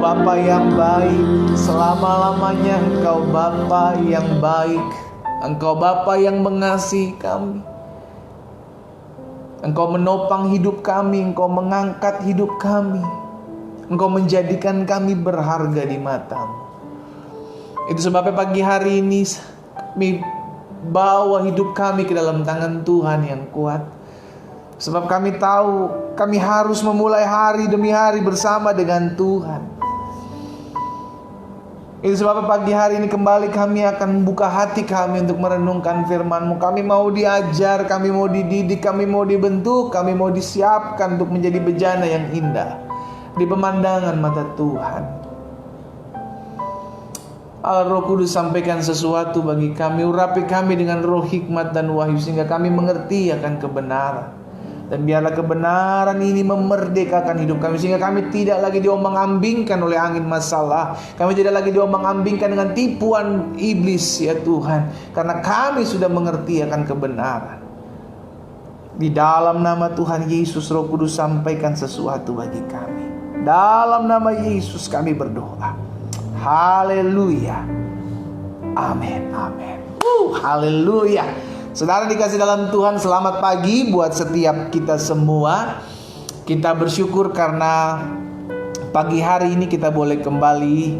Bapa yang baik, selama-lamanya Engkau Bapa yang baik. Engkau Bapa yang mengasihi kami. Engkau menopang hidup kami, Engkau mengangkat hidup kami. Engkau menjadikan kami berharga di mata-Mu. Itu sebabnya pagi hari ini kami bawa hidup kami ke dalam tangan Tuhan yang kuat. Sebab kami tahu kami harus memulai hari demi hari bersama dengan Tuhan. Itu sebab pagi hari ini kembali kami akan membuka hati kami untuk merenungkan firman-Mu. Kami mau diajar, kami mau dididik, kami mau dibentuk, kami mau disiapkan untuk menjadi bejana yang indah di pemandangan mata Tuhan. Roh Kudus, sampaikan sesuatu bagi kami, urapi kami dengan roh hikmat dan wahyu sehingga kami mengerti akan kebenaran. Dan biarlah kebenaran ini memerdekakan hidup kami sehingga kami tidak lagi diombang-ambingkan oleh angin masalah. Kami tidak lagi diombang-ambingkan dengan tipuan iblis ya Tuhan, karena kami sudah mengerti akan kebenaran. Di dalam nama Tuhan Yesus, Roh Kudus, sampaikan sesuatu bagi kami. Dalam nama Yesus kami berdoa. Haleluya. Amin. Amin. Haleluya. Saudara dikasih dalam Tuhan, selamat pagi buat setiap kita semua. Kita bersyukur karena pagi hari ini kita boleh kembali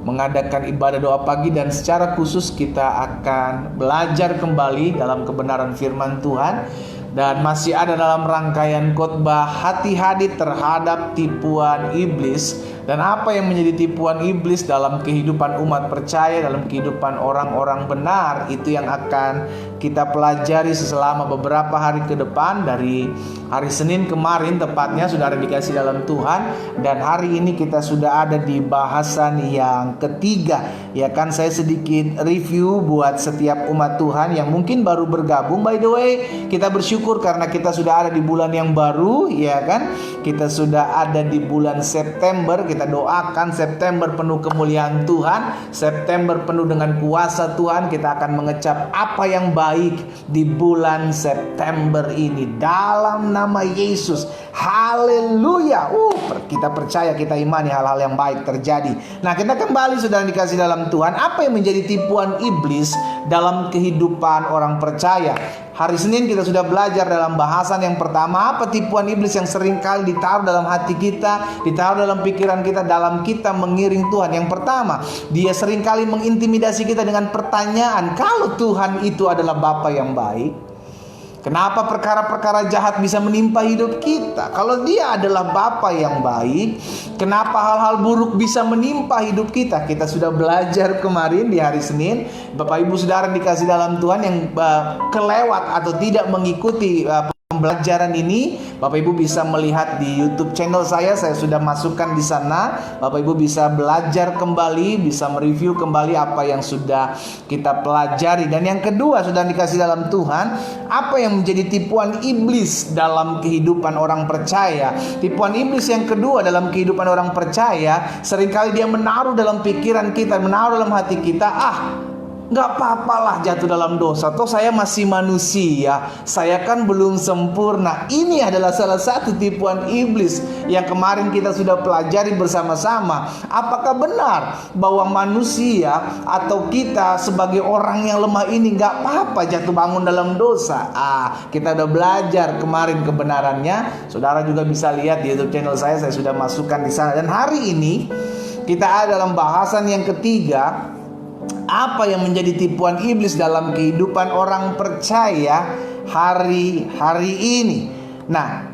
mengadakan ibadah doa pagi, dan secara khusus kita akan belajar kembali dalam kebenaran firman Tuhan. Dan masih ada dalam rangkaian khotbah hati-hati terhadap tipuan iblis. Dan apa yang menjadi tipuan iblis dalam kehidupan umat percaya, dalam kehidupan orang-orang benar, itu yang akan kita pelajari selama beberapa hari ke depan. Dari hari Senin kemarin tepatnya, saudara dikasih dalam Tuhan. Dan hari ini kita sudah ada di bahasan yang ketiga. Ya kan, saya sedikit review buat setiap umat Tuhan yang mungkin baru bergabung. By the way, kita bersyukur karena kita sudah ada di bulan yang baru, ya kan. Kita sudah ada di bulan September. Kita doakan September penuh kemuliaan Tuhan, September penuh dengan kuasa Tuhan. Kita akan mengecap apa yang baik di bulan September ini dalam nama Yesus. Haleluya. Kita percaya, kita imani hal-hal yang baik terjadi. Nah, kita kembali saudara dikasih dalam Tuhan, apa yang menjadi tipuan iblis dalam kehidupan orang percaya. Hari Senin kita sudah belajar dalam bahasan yang pertama, apa tipuan iblis yang seringkali ditaruh dalam hati kita, ditaruh dalam pikiran kita, dalam kita mengiring Tuhan. Yang pertama, dia seringkali mengintimidasi kita dengan pertanyaan, kalau Tuhan itu adalah Bapa yang baik, kenapa perkara-perkara jahat bisa menimpa hidup kita? Kalau dia adalah Bapa yang baik, kenapa hal-hal buruk bisa menimpa hidup kita? Kita sudah belajar kemarin di hari Senin. Bapak Ibu Saudara dikasih dalam Tuhan yang kelewat atau tidak mengikuti pembelajaran ini, Bapak Ibu bisa melihat di YouTube channel saya sudah masukkan di sana. Bapak Ibu bisa belajar kembali, bisa mereview kembali apa yang sudah kita pelajari. Dan yang kedua, sudah dikasih dalam Tuhan, apa yang menjadi tipuan iblis dalam kehidupan orang percaya. Tipuan iblis yang kedua dalam kehidupan orang percaya, seringkali dia menaruh dalam pikiran kita, menaruh dalam hati kita, nggak apa-apalah jatuh dalam dosa, toh saya masih manusia, saya kan belum sempurna. Ini adalah salah satu tipuan iblis yang kemarin kita sudah pelajari bersama-sama. Apakah benar bahwa manusia atau kita sebagai orang yang lemah ini nggak apa-apa jatuh bangun dalam dosa? Kita udah belajar kemarin kebenarannya. Saudara juga bisa lihat di YouTube channel saya sudah masukkan di sana. Dan hari ini kita ada dalam bahasan yang ketiga, apa yang menjadi tipuan iblis dalam kehidupan orang percaya hari-hari ini. Nah,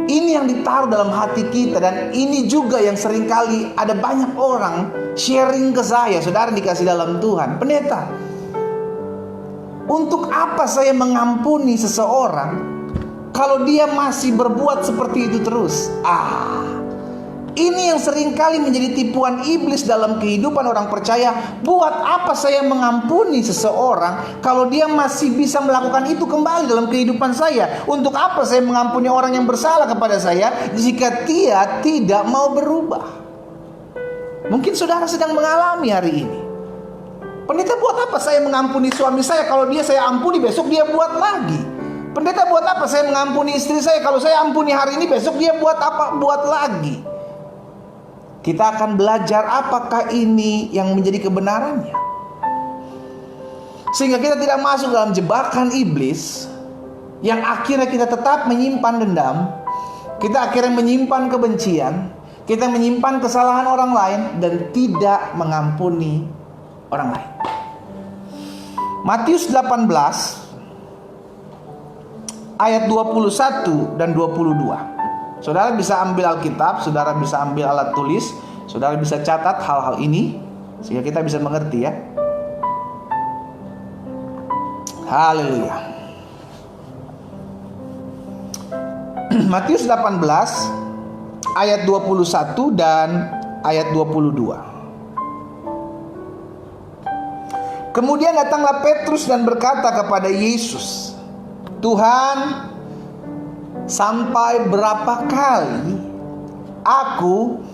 ini yang ditaruh dalam hati kita, dan ini juga yang seringkali ada banyak orang sharing ke saya. Saudara dikasih dalam Tuhan, pendeta, untuk apa saya mengampuni seseorang kalau dia masih berbuat seperti itu terus? Ini yang seringkali menjadi tipuan iblis dalam kehidupan orang percaya. Buat apa saya mengampuni seseorang kalau dia masih bisa melakukan itu kembali dalam kehidupan saya? Untuk apa saya mengampuni orang yang bersalah kepada saya jika dia tidak mau berubah? Mungkin saudara sedang mengalami hari ini. Pendeta, buat apa saya mengampuni suami saya kalau dia saya ampuni besok dia buat lagi? Pendeta, buat apa saya mengampuni istri saya kalau saya ampuni hari ini besok dia buat lagi? kita akan belajar apakah ini yang menjadi kebenarannya. Sehingga kita tidak masuk dalam jebakan iblis yang akhirnya kita tetap menyimpan dendam, kita akhirnya menyimpan kebencian, kita menyimpan kesalahan orang lain dan tidak mengampuni orang lain. Matius 18 ayat 21 dan 22. Saudara bisa ambil Alkitab, saudara bisa ambil alat tulis, saudara bisa catat hal-hal ini sehingga kita bisa mengerti ya. Haleluya. Matius 18 ayat 21 dan ayat 22. Kemudian datanglah Petrus dan berkata kepada Yesus, "Tuhan, sampai berapa kali aku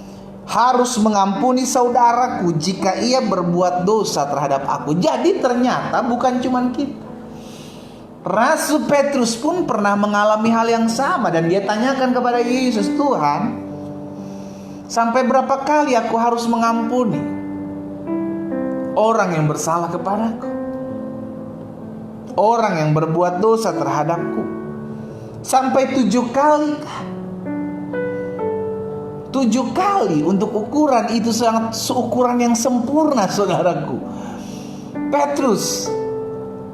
harus mengampuni saudaraku jika ia berbuat dosa terhadap aku?" Jadi ternyata bukan cuma kita. Rasul Petrus pun pernah mengalami hal yang sama dan dia tanyakan kepada Yesus, "Tuhan, sampai berapa kali aku harus mengampuni orang yang bersalah kepadaku, orang yang berbuat dosa terhadapku? Sampai 7 kali kah?" 7 kali untuk ukuran itu sangat ukuran yang sempurna, saudaraku. Petrus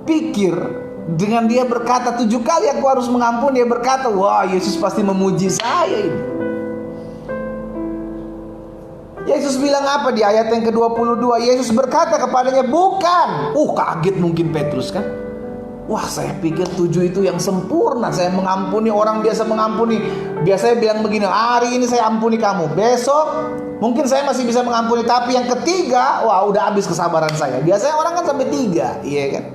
pikir dengan dia berkata 7 kali aku harus mengampuni, dia berkata, wah, Yesus pasti memuji saya ini. Yesus bilang apa di ayat yang ke-22? Yesus berkata kepadanya, "Bukan." Kaget mungkin Petrus kan. Wah, saya pikir 7 itu yang sempurna. Saya mengampuni, orang biasa mengampuni. Biasanya bilang begini, "Hari ini saya ampuni kamu, besok mungkin saya masih bisa mengampuni, tapi yang ketiga, wah, udah habis kesabaran saya." Biasanya orang kan sampai 3, iya kan?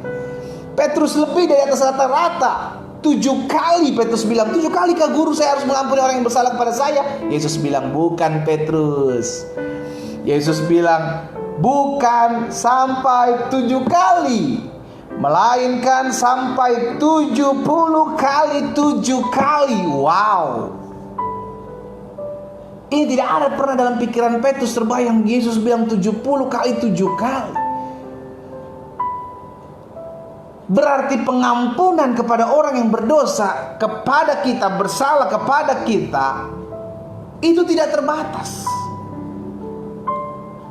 Petrus lebih dari atas rata-rata. 7 kali Petrus bilang, 7 kali kah guru saya harus mengampuni orang yang bersalah kepada saya? Yesus bilang, "Bukan Petrus." Yesus bilang, "Bukan sampai 7 kali, melainkan sampai 70 kali 7 kali. Wow. Ini tidak ada pernah dalam pikiran Petrus terbayang Yesus bilang 70 kali 7 kali. Berarti pengampunan kepada orang yang berdosa kepada kita, bersalah kepada kita, itu tidak terbatas.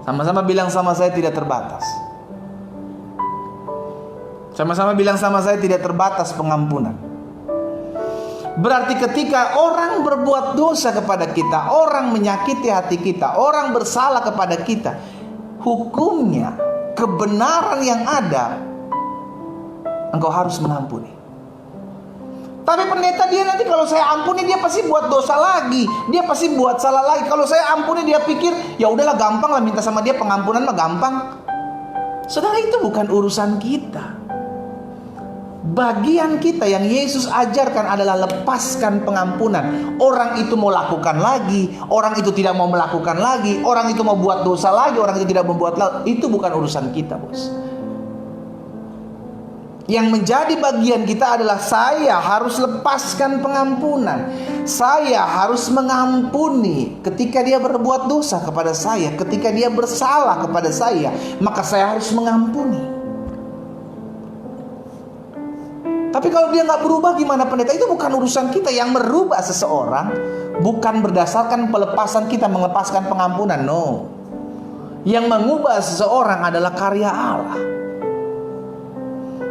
Sama-sama bilang sama saya, tidak terbatas. Sama-sama bilang sama saya, tidak terbatas pengampunan. Berarti ketika orang berbuat dosa kepada kita, orang menyakiti hati kita, orang bersalah kepada kita, hukumnya, kebenaran yang ada, engkau harus mengampuni. Tapi pendeta, dia nanti kalau saya ampuni dia pasti buat dosa lagi, dia pasti buat salah lagi. Kalau saya ampuni dia pikir ya udahlah gampang lah, minta sama dia pengampunan mah gampang. Saudara, itu bukan urusan kita. Bagian kita yang Yesus ajarkan adalah lepaskan pengampunan. Orang itu mau lakukan lagi, orang itu tidak mau melakukan lagi, orang itu mau buat dosa lagi, orang itu tidak membuat lagi. Itu bukan urusan kita, bos. Yang menjadi bagian kita adalah saya harus lepaskan pengampunan. Saya harus mengampuni ketika dia berbuat dosa kepada saya, ketika dia bersalah kepada saya, maka saya harus mengampuni. Tapi kalau dia nggak berubah gimana pendeta? Itu bukan urusan kita. Yang merubah seseorang bukan berdasarkan pelepasan kita melepaskan pengampunan, no. Yang mengubah seseorang adalah karya Allah.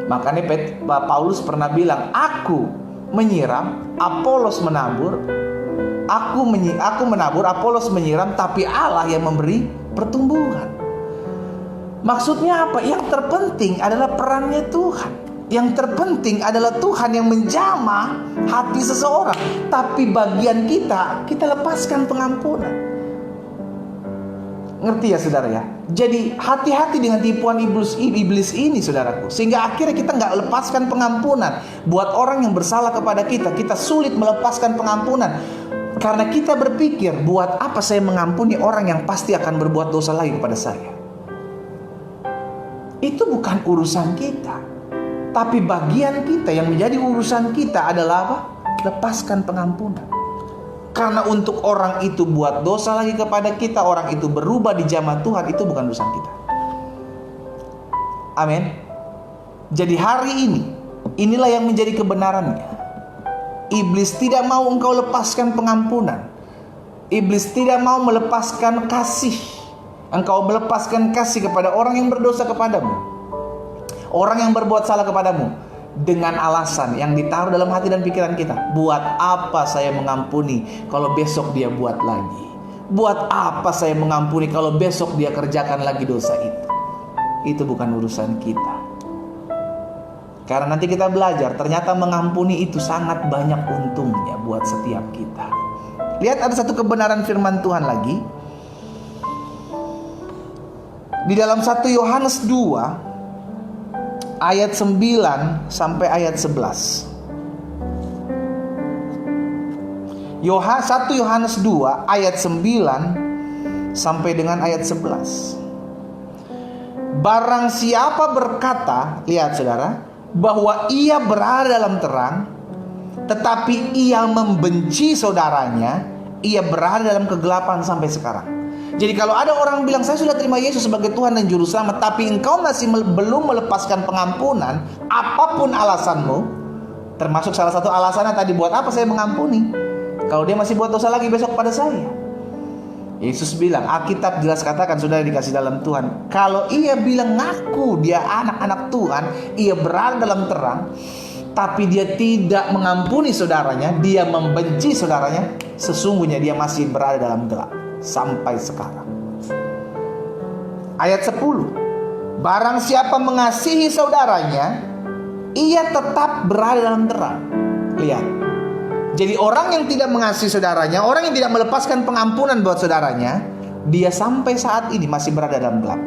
Makanya Paulus pernah bilang, "Aku menyiram, Apolos menabur. Aku menabur, Apolos menyiram, tapi Allah yang memberi pertumbuhan." Maksudnya apa? Yang terpenting adalah perannya Tuhan. Yang terpenting adalah Tuhan yang menjamah hati seseorang. Tapi bagian kita lepaskan pengampunan. Ngerti ya saudara ya? Jadi hati-hati dengan tipuan iblis ini, saudaraku. Sehingga akhirnya kita nggak lepaskan pengampunan. Buat orang yang bersalah kepada kita, kita sulit melepaskan pengampunan. Karena kita berpikir, buat apa saya mengampuni orang yang pasti akan berbuat dosa lagi kepada saya? Itu bukan urusan kita. Tapi bagian kita yang menjadi urusan kita adalah apa? Lepaskan pengampunan. Karena untuk orang itu buat dosa lagi kepada kita, orang itu berubah di jamah Tuhan, itu bukan urusan kita. Amin. Jadi hari ini, inilah yang menjadi kebenarannya. Iblis tidak mau engkau lepaskan pengampunan. Iblis tidak mau melepaskan kasih. Engkau melepaskan kasih kepada orang yang berdosa kepadamu, orang yang berbuat salah kepadamu, dengan alasan yang ditaruh dalam hati dan pikiran kita. Buat apa saya mengampuni kalau besok dia buat lagi? Buat apa saya mengampuni kalau besok dia kerjakan lagi dosa itu? Itu bukan urusan kita. Karena nanti kita belajar, ternyata mengampuni itu sangat banyak untungnya buat setiap kita. Lihat, ada satu kebenaran firman Tuhan lagi di dalam 1 Yohanes 2 ayat 9 sampai ayat 11. 1 Yohanes 2 ayat 9 sampai dengan ayat 11. Barang siapa berkata, lihat saudara, bahwa ia berada dalam terang, tetapi ia membenci saudaranya, ia berada dalam kegelapan sampai sekarang. Jadi kalau ada orang bilang, saya sudah terima Yesus sebagai Tuhan dan Juru Selamat, tapi engkau masih belum melepaskan pengampunan, apapun alasanmu, termasuk salah satu alasannya tadi, buat apa saya mengampuni kalau dia masih buat dosa lagi besok pada saya? Yesus bilang, Alkitab jelas katakan, sudah dikasih dalam Tuhan, kalau ia bilang ngaku dia anak-anak Tuhan, ia berada dalam terang, tapi dia tidak mengampuni saudaranya, dia membenci saudaranya, sesungguhnya dia masih berada dalam gelap sampai sekarang. Ayat 10. Barang siapa mengasihi saudaranya, ia tetap berada dalam terang. Lihat. Jadi orang yang tidak mengasihi saudaranya, orang yang tidak melepaskan pengampunan buat saudaranya, dia sampai saat ini masih berada dalam gelap.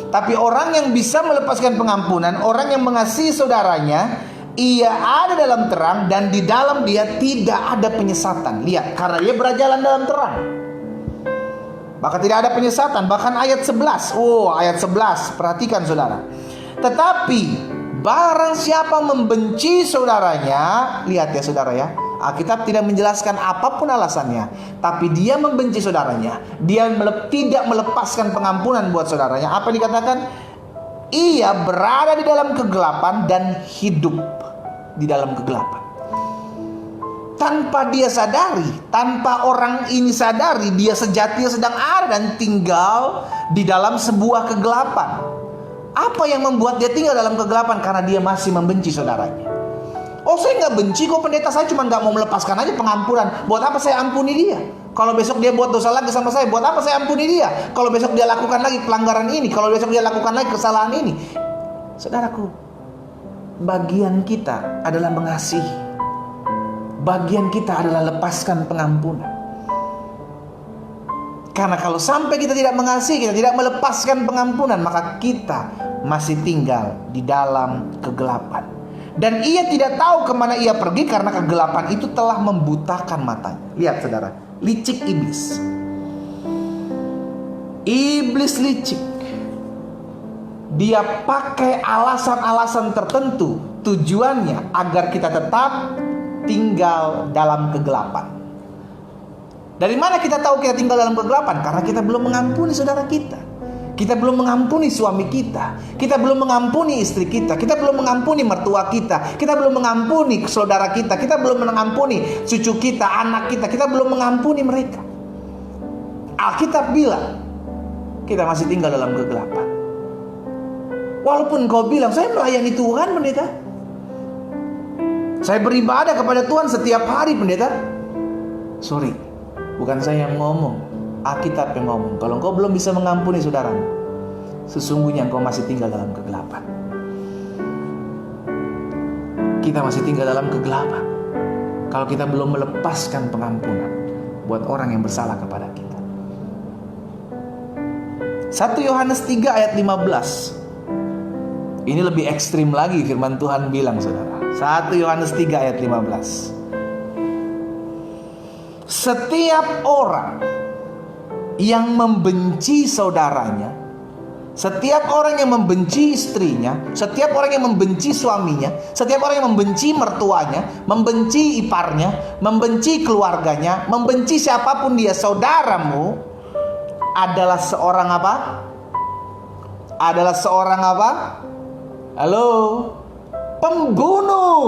Tapi orang yang bisa melepaskan pengampunan, orang yang mengasihi saudaranya, ia ada dalam terang, dan di dalam dia tidak ada penyesatan. Lihat, karena dia berjalan dalam terang, maka tidak ada penyesatan. Bahkan ayat 11. Ayat 11, perhatikan saudara. Tetapi barang siapa membenci saudaranya, lihat ya saudara ya, Alkitab tidak menjelaskan apapun alasannya, tapi dia membenci saudaranya, dia tidak melepaskan pengampunan buat saudaranya. Apa dikatakan? Ia berada di dalam kegelapan dan hidup di dalam kegelapan. Tanpa dia sadari, tanpa orang ini sadari, dia sejatinya sedang ada dan tinggal di dalam sebuah kegelapan. Apa yang membuat dia tinggal dalam kegelapan? Karena dia masih membenci saudaranya. Saya nggak benci kok pendeta, saya cuma nggak mau melepaskan aja pengampunan. Buat apa saya ampuni dia? Kalau besok dia buat dosa lagi sama saya, buat apa saya ampuni dia? Kalau besok dia lakukan lagi pelanggaran ini, kalau besok dia lakukan lagi kesalahan ini. Saudaraku, bagian kita adalah mengasihi. Bagian kita adalah lepaskan pengampunan. Karena kalau sampai kita tidak mengasihi, kita tidak melepaskan pengampunan, maka kita masih tinggal di dalam kegelapan. Dan ia tidak tahu kemana ia pergi, karena kegelapan itu telah membutakan matanya. Lihat saudara, licik iblis. Iblis licik. Dia pakai alasan-alasan tertentu, tujuannya agar kita tetap tinggal dalam kegelapan. Dari mana kita tahu kita tinggal dalam kegelapan? Karena kita belum mengampuni saudara kita. Kita belum mengampuni suami kita. Kita belum mengampuni istri kita. Kita belum mengampuni mertua kita. Kita belum mengampuni saudara kita. Kita belum mengampuni cucu kita, anak kita. Kita belum mengampuni mereka. Alkitab bilang kita masih tinggal dalam kegelapan. Walaupun kau bilang, saya melayani Tuhan pendeta, saya beribadah kepada Tuhan setiap hari pendeta. Sorry, bukan saya yang ngomong, Alkitab yang ngomong. Kalau engkau belum bisa mengampuni saudaramu, sesungguhnya engkau masih tinggal dalam kegelapan. Kita masih tinggal dalam kegelapan kalau kita belum melepaskan pengampunan buat orang yang bersalah kepada kita. 1 Yohanes 3 ayat 15. Ini lebih ekstrim lagi, firman Tuhan bilang saudara. 1 Yohanes 3 ayat 15. Setiap orang yang membenci saudaranya Setiap orang yang membenci istrinya, setiap orang yang membenci suaminya, setiap orang yang membenci mertuanya, membenci iparnya, membenci keluarganya, membenci siapapun dia, saudaramu, adalah seorang apa? Adalah seorang apa? Halo? Pembunuh.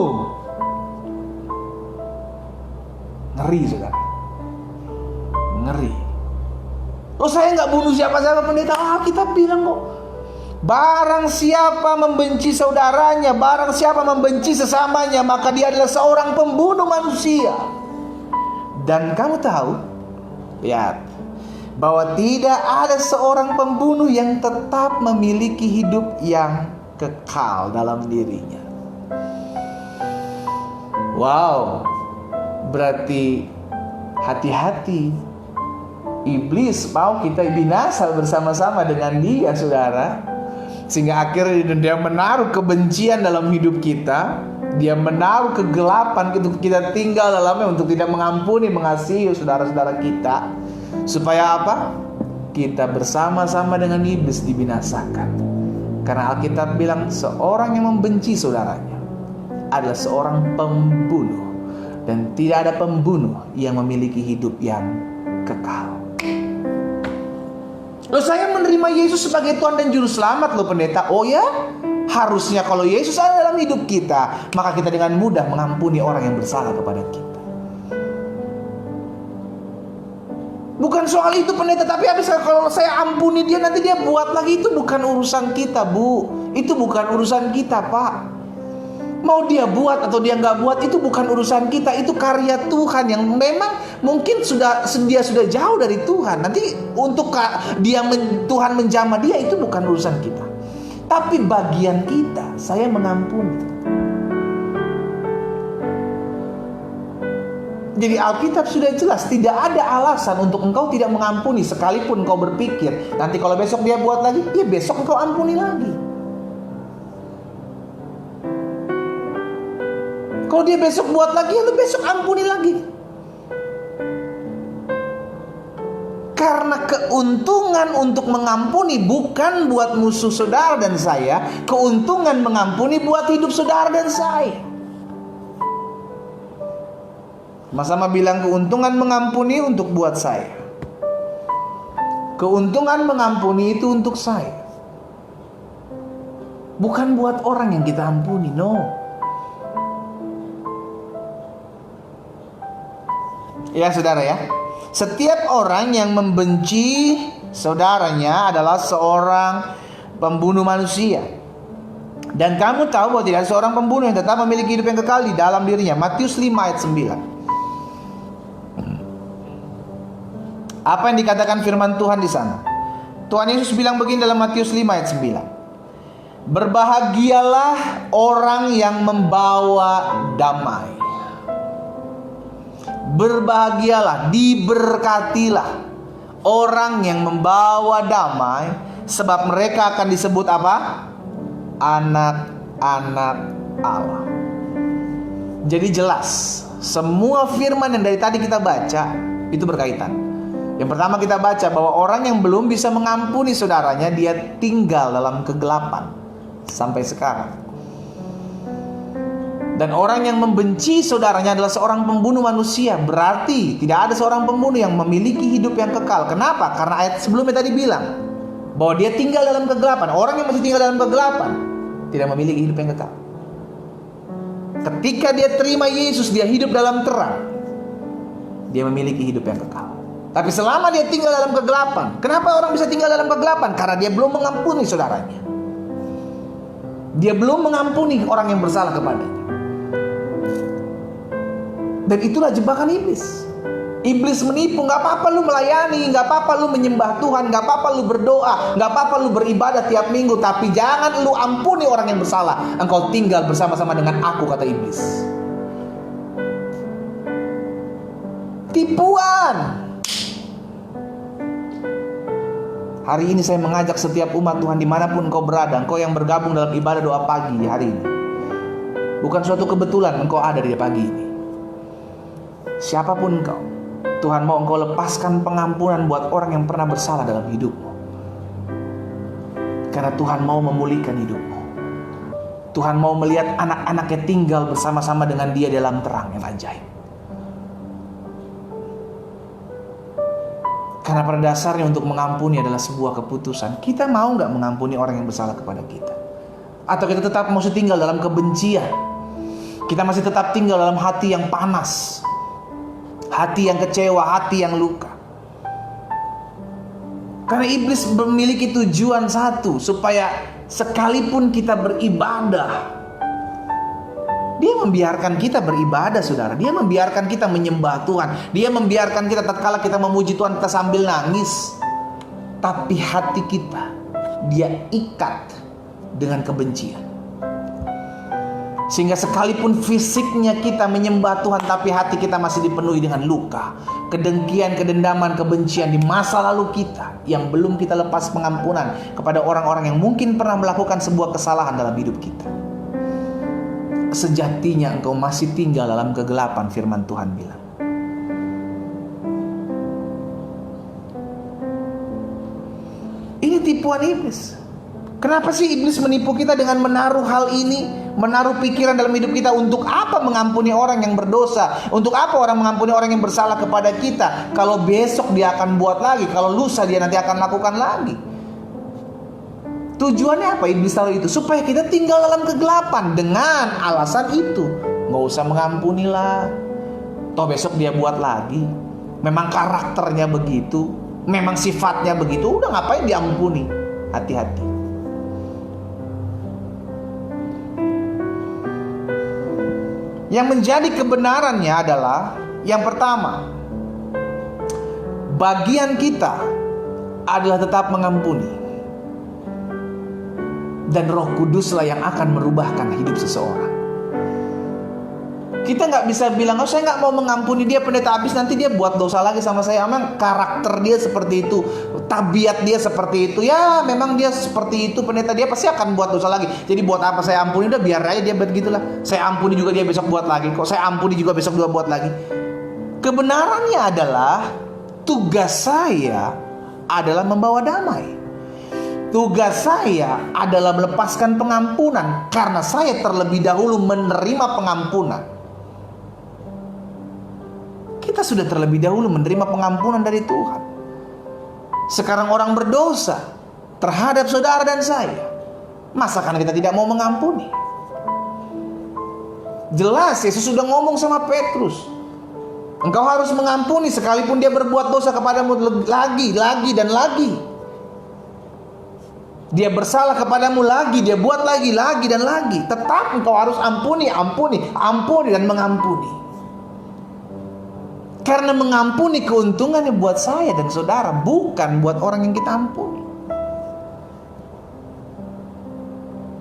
Ngeri, saudara. Ngeri. Loh, saya nggak bunuh siapa-siapa, pendeta. Kita bilang kok, barang siapa membenci saudaranya, barang siapa membenci sesamanya, maka dia adalah seorang pembunuh manusia. Dan kamu tahu, lihat, bahwa tidak ada seorang pembunuh yang tetap memiliki hidup yang kekal dalam dirinya. Wow, berarti hati-hati. Iblis mau kita binasa bersama-sama dengan dia, saudara. Sehingga akhirnya dia menaruh kebencian dalam hidup kita. Dia menaruh kegelapan kita tinggal dalamnya untuk tidak mengampuni, mengasihi saudara-saudara kita. Supaya apa? Kita bersama-sama dengan iblis dibinasakan. Karena Alkitab bilang seorang yang membenci saudaranya adalah seorang pembunuh. Dan tidak ada pembunuh yang memiliki hidup yang kekal. Loh, saya menerima Yesus sebagai Tuhan dan Juru Selamat loh, pendeta. Oh ya? Harusnya kalau Yesus ada dalam hidup kita, maka kita dengan mudah mengampuni orang yang bersalah kepada kita. Bukan soal itu, pendeta. Tapi habis kalau saya ampuni dia, nanti dia buat lagi. Itu bukan urusan kita, Bu. Itu bukan urusan kita, Pak. Mau dia buat atau dia nggak buat, itu bukan urusan kita. Itu karya Tuhan yang memang mungkin dia sudah jauh dari Tuhan. Nanti untuk Tuhan menjamah dia, itu bukan urusan kita. Tapi bagian kita, saya mengampuni. Jadi Alkitab sudah jelas, tidak ada alasan untuk engkau tidak mengampuni. Sekalipun engkau berpikir, nanti kalau besok dia buat lagi, ya besok engkau ampuni lagi. Kalau dia besok buat lagi, ya lu besok ampuni lagi. Karena keuntungan untuk mengampuni bukan buat musuh saudara dan saya. Keuntungan mengampuni buat hidup saudara dan saya. Sama-sama bilang, keuntungan mengampuni untuk buat saya. Keuntungan mengampuni itu untuk saya. Bukan buat orang yang kita ampuni, no. Ya saudara ya, setiap orang yang membenci saudaranya adalah seorang pembunuh manusia. Dan kamu tahu bahwa tidak ada seorang pembunuh yang tetap memiliki hidup yang kekal di dalam dirinya. Matius 5 ayat 9. Apa yang dikatakan firman Tuhan di sana? Tuhan Yesus bilang begini dalam Matius 5 ayat 9. Berbahagialah orang yang membawa damai. Berbahagialah, diberkatilah orang yang membawa damai, sebab mereka akan disebut apa? Anak-anak Allah. Jadi jelas, semua firman yang dari tadi kita baca itu berkaitan. Yang pertama kita baca bahwa orang yang belum bisa mengampuni saudaranya, dia tinggal dalam kegelapan sampai sekarang. Dan orang yang membenci saudaranya adalah seorang pembunuh manusia. Berarti tidak ada seorang pembunuh yang memiliki hidup yang kekal. Kenapa? Karena ayat sebelumnya tadi bilang bahwa dia tinggal dalam kegelapan. Orang yang masih tinggal dalam kegelapan tidak memiliki hidup yang kekal. Ketika dia terima Yesus, dia hidup dalam terang. Dia memiliki hidup yang kekal. Tapi selama dia tinggal dalam kegelapan, kenapa orang bisa tinggal dalam kegelapan? Karena dia belum mengampuni saudaranya. Dia belum mengampuni orang yang bersalah kepadanya. Dan itulah jebakan iblis. Iblis menipu. Gak apa-apa lu melayani, gak apa-apa lu menyembah Tuhan, gak apa-apa lu berdoa, gak apa-apa lu beribadah tiap minggu, tapi jangan lu ampuni orang yang bersalah. Engkau tinggal bersama-sama dengan aku, kata iblis. Tipuan. Hari ini saya mengajak setiap umat Tuhan dimanapun engkau berada, engkau yang bergabung dalam ibadah doa pagi hari ini. Bukan suatu kebetulan engkau ada di pagi ini. Siapapun engkau, Tuhan mau engkau lepaskan pengampunan buat orang yang pernah bersalah dalam hidupmu. Karena Tuhan mau memulihkan hidupmu. Tuhan mau melihat anak-anaknya tinggal bersama-sama dengan Dia dalam terang yang ajaib. Karena pada dasarnya untuk mengampuni adalah sebuah keputusan. Kita mau gak mengampuni orang yang bersalah kepada kita? Atau kita tetap masih tinggal dalam kebencian? Kita masih tetap tinggal dalam hati yang panas, hati yang kecewa, hati yang luka. Karena iblis memiliki tujuan satu, supaya sekalipun kita beribadah, dia membiarkan kita beribadah, saudara. Dia membiarkan kita menyembah Tuhan. Dia membiarkan kita tatkala kita memuji Tuhan, kita sambil nangis. Tapi hati kita, Dia ikat dengan kebencian. Sehingga sekalipun fisiknya kita menyembah Tuhan, tapi hati kita masih dipenuhi dengan luka, kedengkian, kedendaman, kebencian di masa lalu kita, yang belum kita lepas pengampunan kepada orang-orang yang mungkin pernah melakukan sebuah kesalahan dalam hidup kita. Sejatinya engkau masih tinggal dalam kegelapan, firman Tuhan bilang. Ini tipuan iblis. Kenapa sih iblis menipu kita dengan menaruh hal ini, menaruh pikiran dalam hidup kita? Untuk apa mengampuni orang yang berdosa? Untuk apa orang mengampuni orang yang bersalah kepada kita? Kalau besok dia akan buat lagi, kalau lusa dia nanti akan lakukan lagi. Tujuannya apa iblis taruh itu? Supaya kita tinggal dalam kegelapan. Dengan alasan itu, gak usah mengampuni lah, toh besok dia buat lagi. Memang karakternya begitu, memang sifatnya begitu, udah ngapain diampuni? Hati-hati. Yang menjadi kebenarannya adalah, yang pertama, bagian kita adalah tetap mengampuni. Dan Roh Kuduslah yang akan merubahkan hidup seseorang. Kita gak bisa bilang, oh saya gak mau mengampuni dia pendeta, habis nanti dia buat dosa lagi sama saya. Memang karakter dia seperti itu, tabiat dia seperti itu. Ya memang dia seperti itu pendeta, dia pasti akan buat dosa lagi. Jadi buat apa saya ampuni? Udah biar aja dia begitulah. Saya ampuni juga dia besok buat lagi. Kok saya ampuni juga besok dia buat lagi. Kebenarannya adalah, tugas saya adalah membawa damai. Tugas saya adalah melepaskan pengampunan, karena saya terlebih dahulu menerima pengampunan. Kita sudah terlebih dahulu menerima pengampunan dari Tuhan. Sekarang orang berdosa terhadap saudara dan saya, masa karena kita tidak mau mengampuni? Jelas Yesus sudah ngomong sama Petrus, engkau harus mengampuni sekalipun dia berbuat dosa kepadamu lagi dan lagi. Dia bersalah kepadamu lagi, dia buat lagi dan lagi. Tetap engkau harus ampuni dan mengampuni. Karena mengampuni keuntungannya buat saya dan saudara, bukan buat orang yang kita ampuni.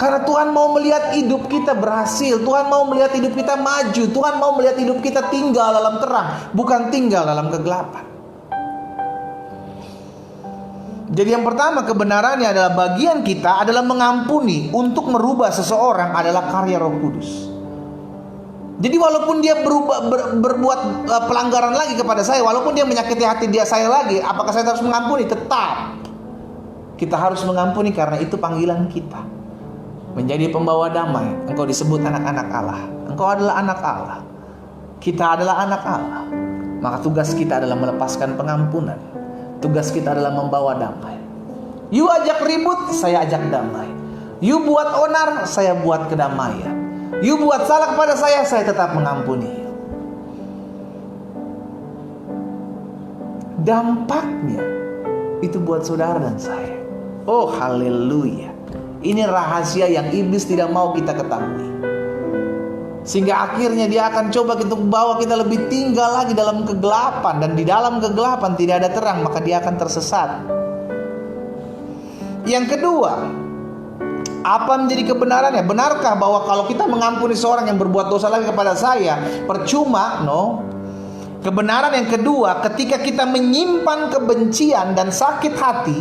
Karena Tuhan mau melihat hidup kita berhasil, Tuhan mau melihat hidup kita maju, Tuhan mau melihat hidup kita tinggal dalam terang, bukan tinggal dalam kegelapan. Jadi yang pertama, kebenarannya adalah bagian kita adalah mengampuni. Untuk merubah seseorang adalah karya Roh Kudus. Jadi walaupun dia berbuat pelanggaran lagi kepada saya, walaupun dia menyakiti hati dia saya lagi, apakah saya harus mengampuni? Tetap kita harus mengampuni, karena itu panggilan kita menjadi pembawa damai. Engkau disebut anak-anak Allah. Engkau adalah anak Allah. Kita adalah anak Allah. Maka tugas kita adalah melepaskan pengampunan. Tugas kita adalah membawa damai. You ajak ribut, saya ajak damai. You buat onar, saya buat kedamaian. You buat salah kepada saya tetap mengampuni. Dampaknya itu buat saudara dan saya. Oh haleluya. Ini rahasia yang iblis tidak mau kita ketahui. Sehingga akhirnya dia akan coba untuk membawa kita lebih tinggal lagi dalam kegelapan. Dan di dalam kegelapan tidak ada terang, maka dia akan tersesat. Yang kedua, apa menjadi kebenarannya? Benarkah bahwa kalau kita mengampuni seorang yang berbuat dosa lagi kepada saya, percuma? No. Kebenaran yang kedua, ketika kita menyimpan kebencian dan sakit hati,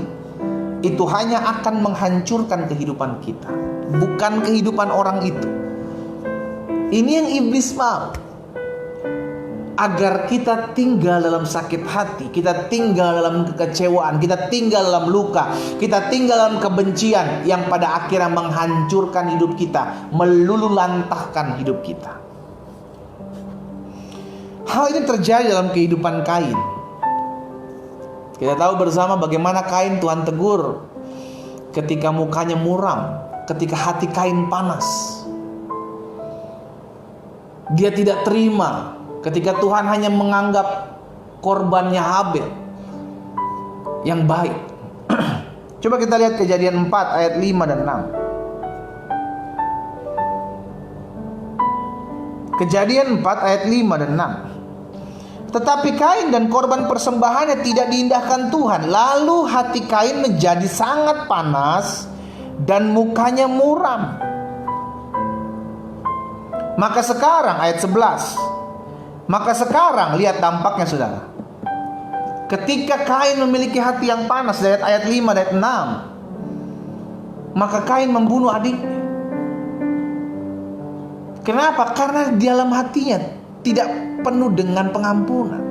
itu hanya akan menghancurkan kehidupan kita, bukan kehidupan orang itu. Ini yang iblis mau. agar kita tinggal dalam sakit hati, kita tinggal dalam kekecewaan, kita tinggal dalam luka, kita tinggal dalam kebencian yang pada akhirnya menghancurkan hidup kita, melululantahkan hidup kita. Hal ini terjadi dalam kehidupan Kain. Kita tahu bersama bagaimana Kain Tuhan tegur ketika mukanya muram, ketika hati Kain panas. Dia tidak terima ketika Tuhan hanya menganggap korbannya Habel yang baik. Coba kita lihat Kejadian 4 ayat 5 dan 6. Kejadian 4 ayat 5 dan 6. Tetapi Kain dan korban persembahannya tidak diindahkan Tuhan. Lalu hati Kain menjadi sangat panas dan mukanya muram. Maka sekarang ayat 11. Maka sekarang lihat dampaknya saudara. Ketika Kain memiliki hati yang panas, lihat ayat 5 dan ayat 6. Maka Kain membunuh adiknya. Kenapa? Karena di dalam hatinya tidak penuh dengan pengampunan.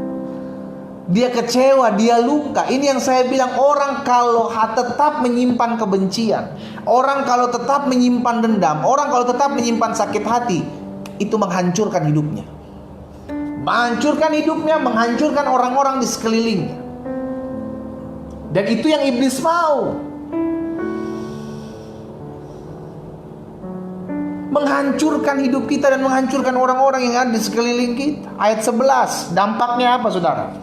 Dia kecewa, dia luka. Ini yang saya bilang, orang kalau tetap menyimpan kebencian, orang kalau tetap menyimpan dendam, orang kalau tetap menyimpan sakit hati, itu menghancurkan hidupnya. Menghancurkan hidupnya, menghancurkan orang-orang di sekelilingnya. Dan itu yang iblis mau. Menghancurkan hidup kita dan menghancurkan orang-orang yang ada di sekeliling kita. Ayat 11, dampaknya apa saudara?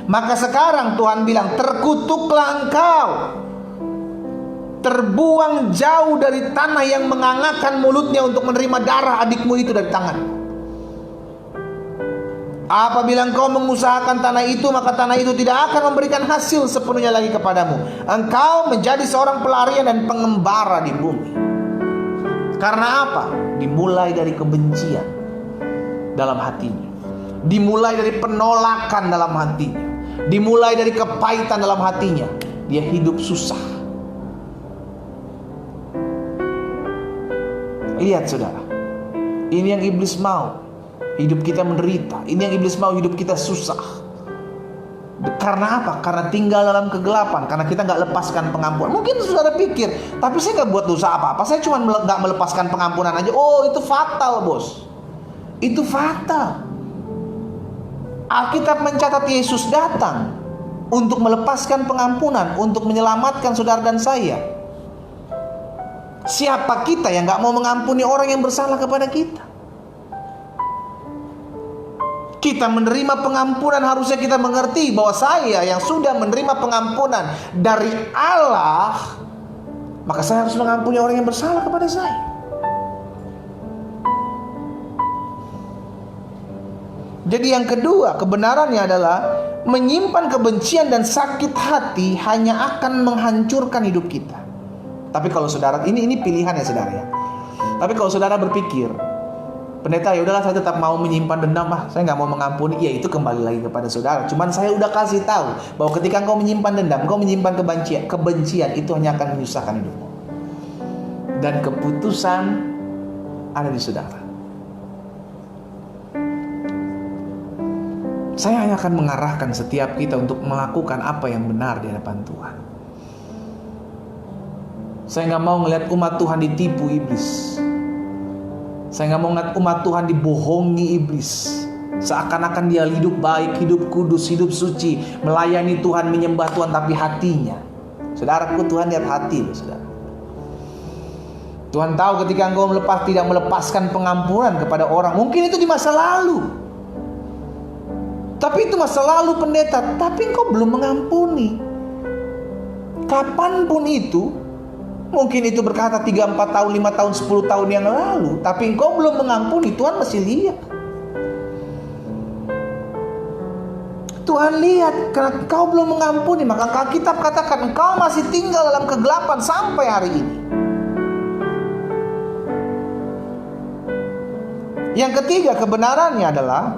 Maka sekarang Tuhan bilang, terkutuklah engkau, terbuang jauh dari tanah yang mengangakkan mulutnya untuk menerima darah adikmu itu dari tangan. Apabila engkau mengusahakan tanah itu, maka tanah itu tidak akan memberikan hasil sepenuhnya lagi kepadamu. Engkau menjadi seorang pelarian dan pengembara di bumi. Karena apa? Dimulai dari kebencian dalam hatinya, dimulai dari penolakan dalam hatinya, dimulai dari kepahitan dalam hatinya. Dia hidup susah. Lihat saudara, ini yang iblis mau. Hidup kita menderita. Ini yang iblis mau, hidup kita susah. Karena apa? Karena tinggal dalam kegelapan. Karena kita gak lepaskan pengampunan. Mungkin saudara pikir, tapi saya gak buat dosa apa-apa, saya cuma gak melepaskan pengampunan aja. Oh, itu fatal bos. Itu fatal. Alkitab mencatat Yesus datang untuk melepaskan pengampunan, untuk menyelamatkan saudara dan saya. Siapa kita yang gak mau mengampuni orang yang bersalah kepada kita? Kita menerima pengampunan, harusnya kita mengerti bahwa saya yang sudah menerima pengampunan dari Allah, maka saya harus mengampuni orang yang bersalah kepada saya. Jadi yang kedua, kebenarannya adalah menyimpan kebencian dan sakit hati hanya akan menghancurkan hidup kita. Tapi kalau saudara, ini pilihan ya saudara ya. Tapi kalau saudara berpikir, pendeta, ya udahlah saya tetap mau menyimpan dendam, saya nggak mau mengampuni. Ya itu kembali lagi kepada saudara. Cuman saya udah kasih tahu bahwa ketika engkau menyimpan dendam, engkau menyimpan kebencian itu hanya akan menyusahkan hidupmu. Dan keputusan ada di saudara. Saya hanya akan mengarahkan setiap kita untuk melakukan apa yang benar di hadapan Tuhan. Saya nggak mau ngelihat umat Tuhan ditipu iblis. Saya nggak mau ngeliat umat Tuhan dibohongi iblis. Seakan-akan dia hidup baik, hidup kudus, hidup suci, melayani Tuhan, menyembah Tuhan, tapi hatinya, saudaraku, Tuhan lihat hati loh saudara. Tuhan tahu ketika engkau tidak melepaskan pengampunan kepada orang. Mungkin itu di masa lalu. Tapi itu masa lalu pendeta. Tapi engkau belum mengampuni. Kapanpun itu, mungkin itu berkata 3, 4 tahun, 5 tahun, 10 tahun yang lalu, tapi engkau belum mengampuni, Tuhan masih lihat. Tuhan lihat, karena engkau belum mengampuni, maka Alkitab katakan engkau masih tinggal dalam kegelapan sampai hari ini. Yang ketiga, kebenarannya adalah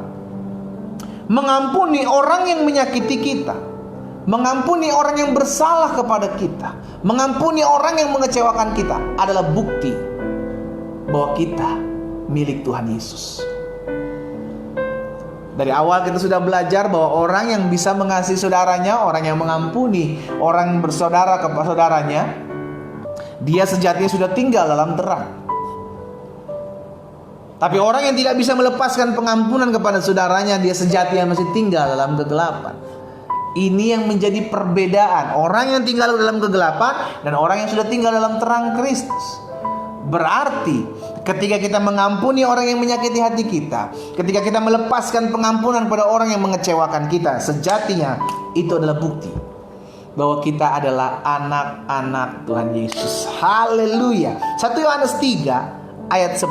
mengampuni orang yang menyakiti kita, mengampuni orang yang bersalah kepada kita, mengampuni orang yang mengecewakan kita adalah bukti bahwa kita milik Tuhan Yesus. Dari awal kita sudah belajar bahwa orang yang bisa mengasihi saudaranya, orang yang mengampuni orang bersaudara kepada saudaranya, dia sejatinya sudah tinggal dalam terang. Tapi orang yang tidak bisa melepaskan pengampunan kepada saudaranya, dia sejatinya masih tinggal dalam kegelapan. Ini yang menjadi perbedaan orang yang tinggal dalam kegelapan dan orang yang sudah tinggal dalam terang Kristus. Berarti ketika kita mengampuni orang yang menyakiti hati kita, ketika kita melepaskan pengampunan pada orang yang mengecewakan kita, sejatinya itu adalah bukti bahwa kita adalah anak-anak Tuhan Yesus. Haleluya. 1 Yohanes 3 ayat 10.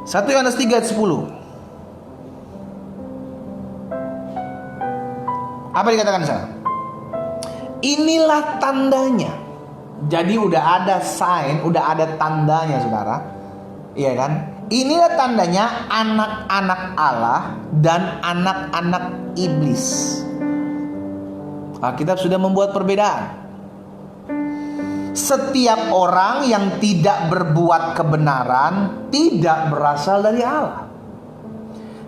1 Yohanes 3 ayat 10. Apa dikatakan di sana? Inilah tandanya. Jadi udah ada sign, udah ada tandanya, saudara. Iya kan? Inilah tandanya anak-anak Allah dan anak-anak iblis. Alkitab sudah membuat perbedaan. Setiap orang yang tidak berbuat kebenaran tidak berasal dari Allah.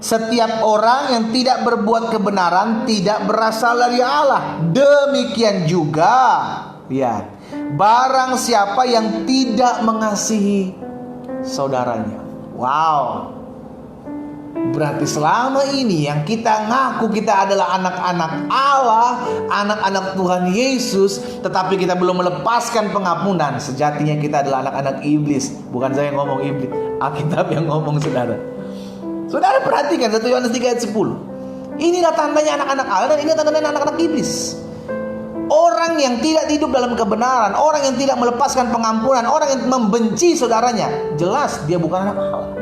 Setiap orang yang tidak berbuat kebenaran tidak berasal dari Allah. Demikian juga, lihat, barang siapa yang tidak mengasihi saudaranya. Wow. Berarti selama ini yang kita ngaku kita adalah anak-anak Allah, anak-anak Tuhan Yesus, tetapi kita belum melepaskan pengampunan, sejatinya kita adalah anak-anak iblis. Bukan saya yang ngomong iblis, Alkitab yang ngomong, saudara. Saudara perhatikan 1 Yohanes 3 ayat 10. Inilah tandanya anak-anak Allah dan inilah tandanya anak-anak iblis. Orang yang tidak hidup dalam kebenaran, orang yang tidak melepaskan pengampunan, orang yang membenci saudaranya, jelas dia bukan anak Allah.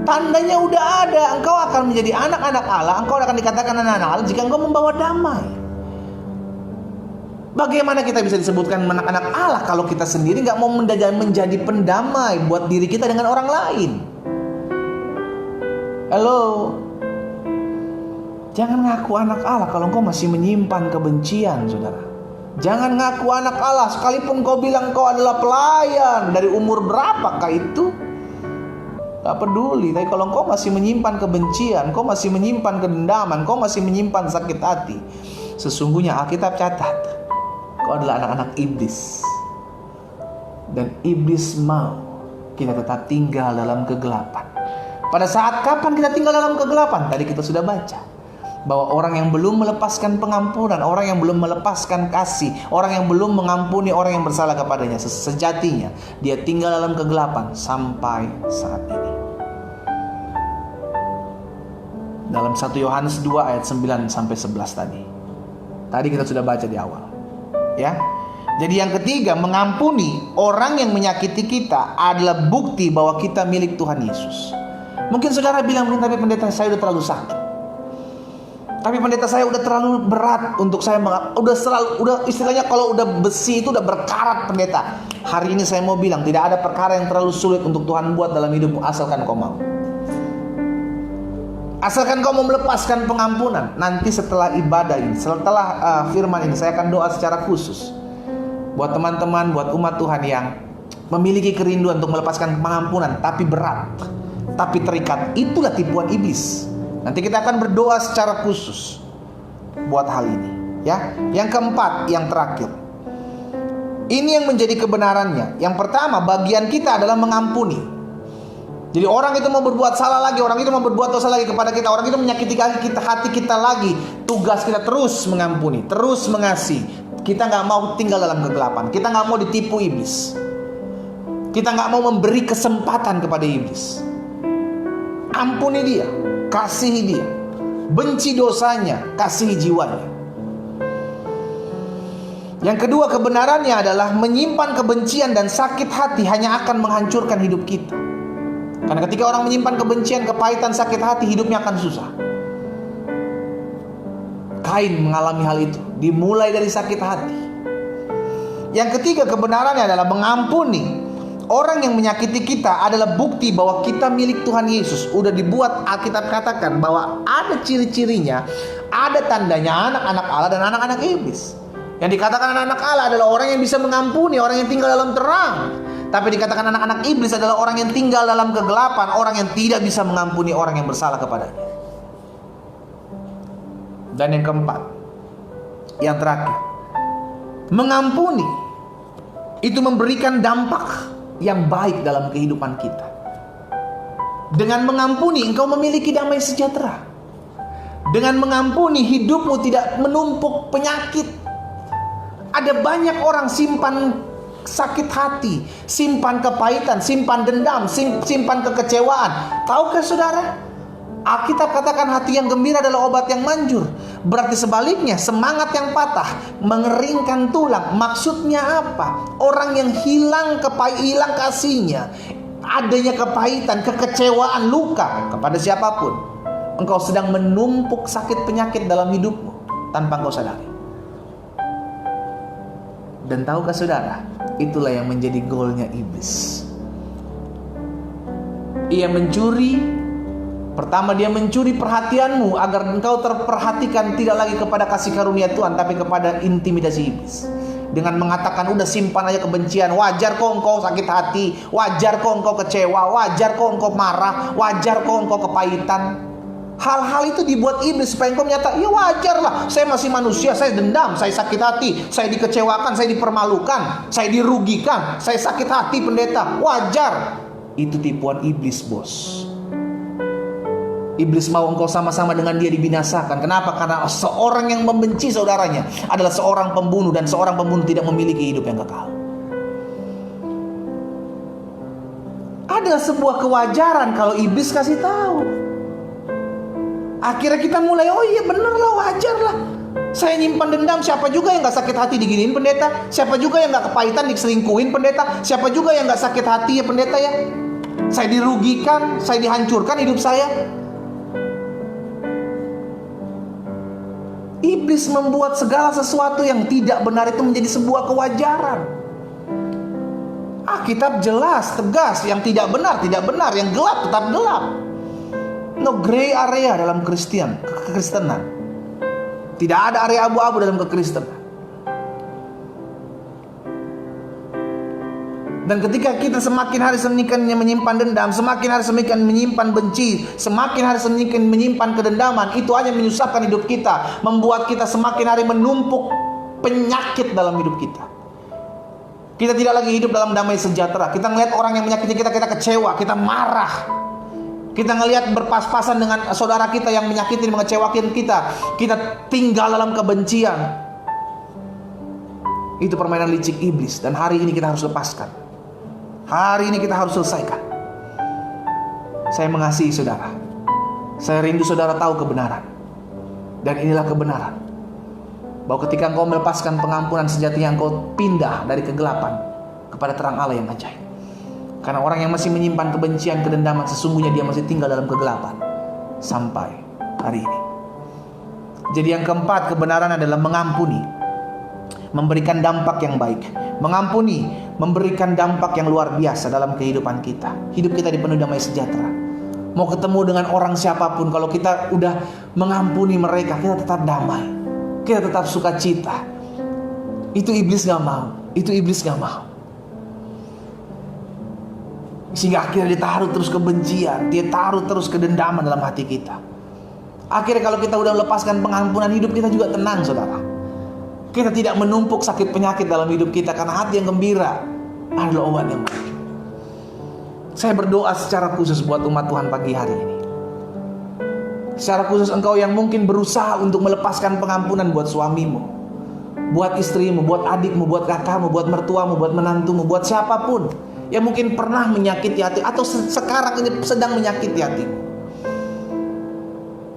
Tandanya udah ada. Engkau akan menjadi anak-anak Allah, engkau akan dikatakan anak-anak Allah jika engkau membawa damai. Bagaimana kita bisa disebutkan anak-anak Allah kalau kita sendiri gak mau menjadi pendamai buat diri kita dengan orang lain? Halo. Jangan ngaku anak Allah kalau engkau masih menyimpan kebencian, saudara. Jangan ngaku anak Allah sekalipun kau bilang kau adalah pelayan. Dari umur berapakah itu? Gak peduli. Tapi kalau engkau masih menyimpan kebencian, engkau masih menyimpan kedendaman, engkau masih menyimpan sakit hati, sesungguhnya Alkitab catat kau adalah anak-anak iblis. Dan iblis mau kita tetap tinggal dalam kegelapan. Pada saat kapan kita tinggal dalam kegelapan? Tadi kita sudah baca bahwa orang yang belum melepaskan pengampunan, orang yang belum melepaskan kasih, orang yang belum mengampuni orang yang bersalah kepadanya, sejatinya dia tinggal dalam kegelapan sampai saat ini. Dalam 1 Yohanes 2 ayat 9 sampai 11 tadi. Tadi kita sudah baca di awal. Ya. Jadi yang ketiga, mengampuni orang yang menyakiti kita adalah bukti bahwa kita milik Tuhan Yesus. Mungkin saudara bilang, tapi pendeta saya udah terlalu sakit. Tapi pendeta saya udah terlalu berat untuk saya udah istilahnya kalau udah besi itu udah berkarat pendeta. Hari ini saya mau bilang tidak ada perkara yang terlalu sulit untuk Tuhan buat dalam hidupmu asalkan kau mau. Asalkan kau mau melepaskan pengampunan. Nanti setelah ibadah ini, setelah firman ini, saya akan doa secara khusus buat teman-teman, buat umat Tuhan yang memiliki kerinduan untuk melepaskan pengampunan tapi berat, tapi terikat. Itulah tipuan iblis. Nanti kita akan berdoa secara khusus buat hal ini, ya. Yang keempat, yang terakhir. Ini yang menjadi kebenarannya. Yang pertama, bagian kita adalah mengampuni. Jadi orang itu mau berbuat salah lagi, orang itu mau berbuat dosa lagi kepada kita, orang itu menyakiti hati kita lagi. Tugas kita terus mengampuni, terus mengasihi. Kita gak mau tinggal dalam kegelapan. Kita gak mau ditipu iblis. Kita gak mau memberi kesempatan kepada iblis. Ampuni dia, kasihi dia. Benci dosanya, kasihi jiwanya. Yang kedua, kebenarannya adalah menyimpan kebencian dan sakit hati hanya akan menghancurkan hidup kita. Karena ketika orang menyimpan kebencian, kepahitan, sakit hati, hidupnya akan susah. Kain mengalami hal itu, dimulai dari sakit hati. Yang ketiga, kebenarannya adalah mengampuni orang yang menyakiti kita adalah bukti bahwa kita milik Tuhan Yesus. Udah dibuat, Alkitab katakan bahwa ada ciri-cirinya, ada tandanya anak-anak Allah dan anak-anak iblis. Yang dikatakan anak-anak Allah adalah orang yang bisa mengampuni, orang yang tinggal dalam terang. Tapi dikatakan anak-anak iblis adalah orang yang tinggal dalam kegelapan, orang yang tidak bisa mengampuni orang yang bersalah kepadanya. Dan yang keempat, yang terakhir, mengampuni itu memberikan dampak yang baik dalam kehidupan kita. Dengan mengampuni engkau memiliki damai sejahtera. Dengan mengampuni hidupmu tidak menumpuk penyakit. Ada banyak orang simpan sakit hati, simpan kepahitan, simpan dendam, simpan kekecewaan. Tahukah saudara? Alkitab katakan hati yang gembira adalah obat yang manjur. Berarti sebaliknya, semangat yang patah mengeringkan tulang. Maksudnya apa? Orang yang hilang kasihnya, adanya kepahitan, kekecewaan, luka kepada siapapun, engkau sedang menumpuk sakit penyakit dalam hidupmu tanpa engkau sadari. Dan tahukah saudara, itulah yang menjadi goalnya iblis. Ia mencuri. Pertama, dia mencuri perhatianmu agar engkau terperhatikan tidak lagi kepada kasih karunia Tuhan, tapi kepada intimidasi iblis. Dengan mengatakan, udah simpan aja kebencian. Wajar kok engkau sakit hati, wajar kok engkau kecewa, wajar kok engkau marah, wajar kok engkau kepahitan. Hal-hal itu dibuat iblis supaya engkau menyatakan, ya wajar lah, saya masih manusia, saya dendam, saya sakit hati, saya dikecewakan, saya dipermalukan, saya dirugikan, saya sakit hati pendeta, wajar. Itu tipuan iblis, bos. Iblis mau engkau sama-sama dengan dia dibinasakan. Kenapa? Karena seorang yang membenci saudaranya adalah seorang pembunuh, dan seorang pembunuh tidak memiliki hidup yang kekal. Ada sebuah kewajaran kalau iblis kasih tahu. Akhirnya kita mulai, oh iya bener lah, wajar lah. Saya nyimpan dendam, siapa juga yang gak sakit hati diginiin pendeta? Siapa juga yang gak kepahitan diselingkuhin pendeta? Siapa juga yang gak sakit hati ya pendeta ya? Saya dirugikan, saya dihancurkan hidup saya. Iblis membuat segala sesuatu yang tidak benar itu menjadi sebuah kewajaran. Alkitab jelas, tegas, yang tidak benar, yang gelap, tetap gelap. No gray area dalam kekristenan. Tidak ada area abu-abu dalam kekristenan. Dan ketika kita semakin hari semakin menyimpan dendam, semakin hari semakin menyimpan benci, semakin hari semakin menyimpan kedendaman, itu hanya menyusahkan hidup kita, membuat kita semakin hari menumpuk penyakit dalam hidup kita. Kita tidak lagi hidup dalam damai sejahtera. Kita melihat orang yang menyakiti kita, kita kecewa, kita marah. Kita ngelihat berpas-pasan dengan saudara kita yang menyakiti, mengecewakan kita, kita tinggal dalam kebencian. Itu permainan licik iblis, dan hari ini kita harus lepaskan. Hari ini kita harus selesaikan. Saya mengasihi saudara. Saya rindu saudara tahu kebenaran. Dan inilah kebenaran, bahwa ketika engkau melepaskan pengampunan sejatinya, engkau pindah dari kegelapan kepada terang Allah yang ajaib. Karena orang yang masih menyimpan kebencian, kedendaman, sesungguhnya dia masih tinggal dalam kegelapan sampai hari ini. Jadi yang keempat, kebenaran adalah mengampuni, memberikan dampak yang baik. Mengampuni memberikan dampak yang luar biasa dalam kehidupan kita. Hidup kita dipenuhi damai sejahtera. Mau ketemu dengan orang siapapun, kalau kita udah mengampuni mereka, kita tetap damai, kita tetap sukacita. Itu iblis gak mau. Itu iblis gak mau. Sehingga akhirnya dia taruh terus kebencian, dia taruh terus kedendaman dalam hati kita. Akhirnya kalau kita udah melepaskan pengampunan, hidup kita juga tenang, saudara. Kita tidak menumpuk sakit penyakit dalam hidup kita, karena hati yang gembira adalah obat yang baik. Saya berdoa secara khusus buat umat Tuhan pagi hari ini. Secara khusus engkau yang mungkin berusaha untuk melepaskan pengampunan buat suamimu, buat istrimu, buat adikmu, buat kakakmu, buat mertuamu, buat menantumu, buat siapapun yang mungkin pernah menyakiti hati atau sekarang ini sedang menyakiti hatimu.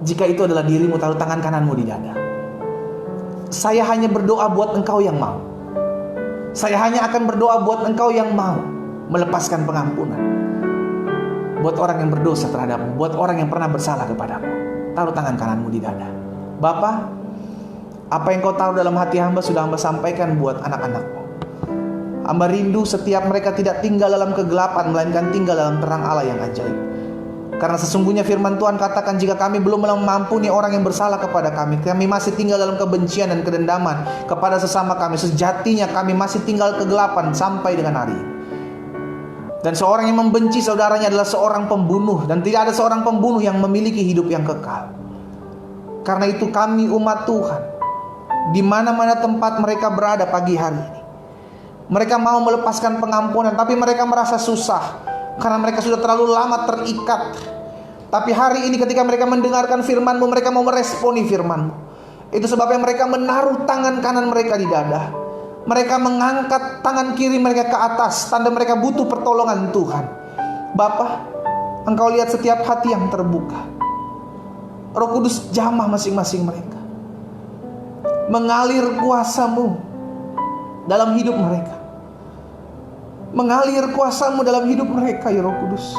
Jika itu adalah dirimu, taruh tangan kananmu di dada. Saya hanya berdoa buat engkau yang mau. Saya hanya akan berdoa buat engkau yang mau melepaskan pengampunan buat orang yang berdosa terhadapmu, buat orang yang pernah bersalah kepadamu. Taruh tangan kananmu di dada. Bapa, apa yang kau taruh dalam hati hamba sudah hamba sampaikan buat anak-anakmu. Hamba rindu setiap mereka tidak tinggal dalam kegelapan, melainkan tinggal dalam terang Allah yang ajaib. Karena sesungguhnya firman Tuhan katakan, jika kami belum mengampuni orang yang bersalah kepada kami, kami masih tinggal dalam kebencian dan kedendaman kepada sesama kami. Sejatinya kami masih tinggal kegelapan sampai dengan hari ini. Dan seorang yang membenci saudaranya adalah seorang pembunuh, dan tidak ada seorang pembunuh yang memiliki hidup yang kekal. Karena itu kami umat Tuhan, di mana-mana tempat mereka berada pagi hari ini, mereka mau melepaskan pengampunan, tapi mereka merasa susah karena mereka sudah terlalu lama terikat. Tapi hari ini ketika mereka mendengarkan firman-Mu, mereka mau meresponi firman-Mu. Itu sebabnya mereka menaruh tangan kanan mereka di dada. Mereka mengangkat tangan kiri mereka ke atas, tanda mereka butuh pertolongan Tuhan. Bapa, Engkau lihat setiap hati yang terbuka. Roh Kudus jamah masing-masing mereka. Mengalir kuasa-Mu dalam hidup mereka. Mengalir kuasa-Mu dalam hidup mereka, ya Roh Kudus.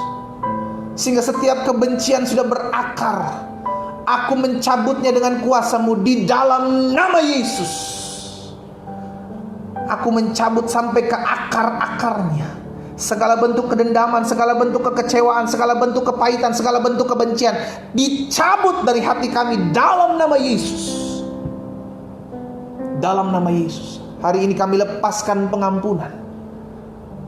Sehingga setiap kebencian sudah berakar. Aku mencabutnya dengan kuasa-Mu di dalam nama Yesus. Aku mencabut sampai ke akar-akarnya. Segala bentuk kedendaman, segala bentuk kekecewaan, segala bentuk kepahitan, segala bentuk kebencian dicabut dari hati kami dalam nama Yesus. Dalam nama Yesus. Hari ini kami lepaskan pengampunan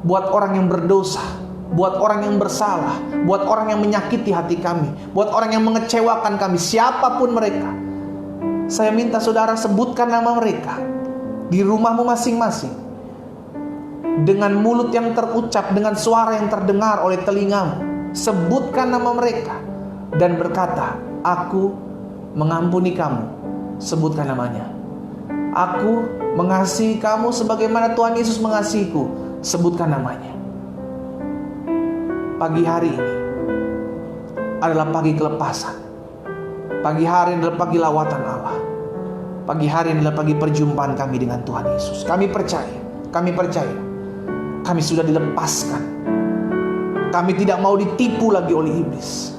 buat orang yang berdosa, buat orang yang bersalah, buat orang yang menyakiti hati kami, buat orang yang mengecewakan kami, siapapun mereka. Saya minta saudara sebutkan nama mereka di rumahmu masing-masing, dengan mulut yang terucap, dengan suara yang terdengar oleh telingamu. Sebutkan nama mereka dan berkata, aku mengampuni kamu. Sebutkan namanya. Aku mengasihi kamu sebagaimana Tuhan Yesus mengasihiku. Sebutkan namanya. Pagi hari ini adalah pagi kelepasan. Pagi hari ini adalah pagi lawatan Allah. Pagi hari ini adalah pagi perjumpaan kami dengan Tuhan Yesus. Kami percaya, kami sudah dilepaskan. Kami tidak mau ditipu lagi oleh iblis.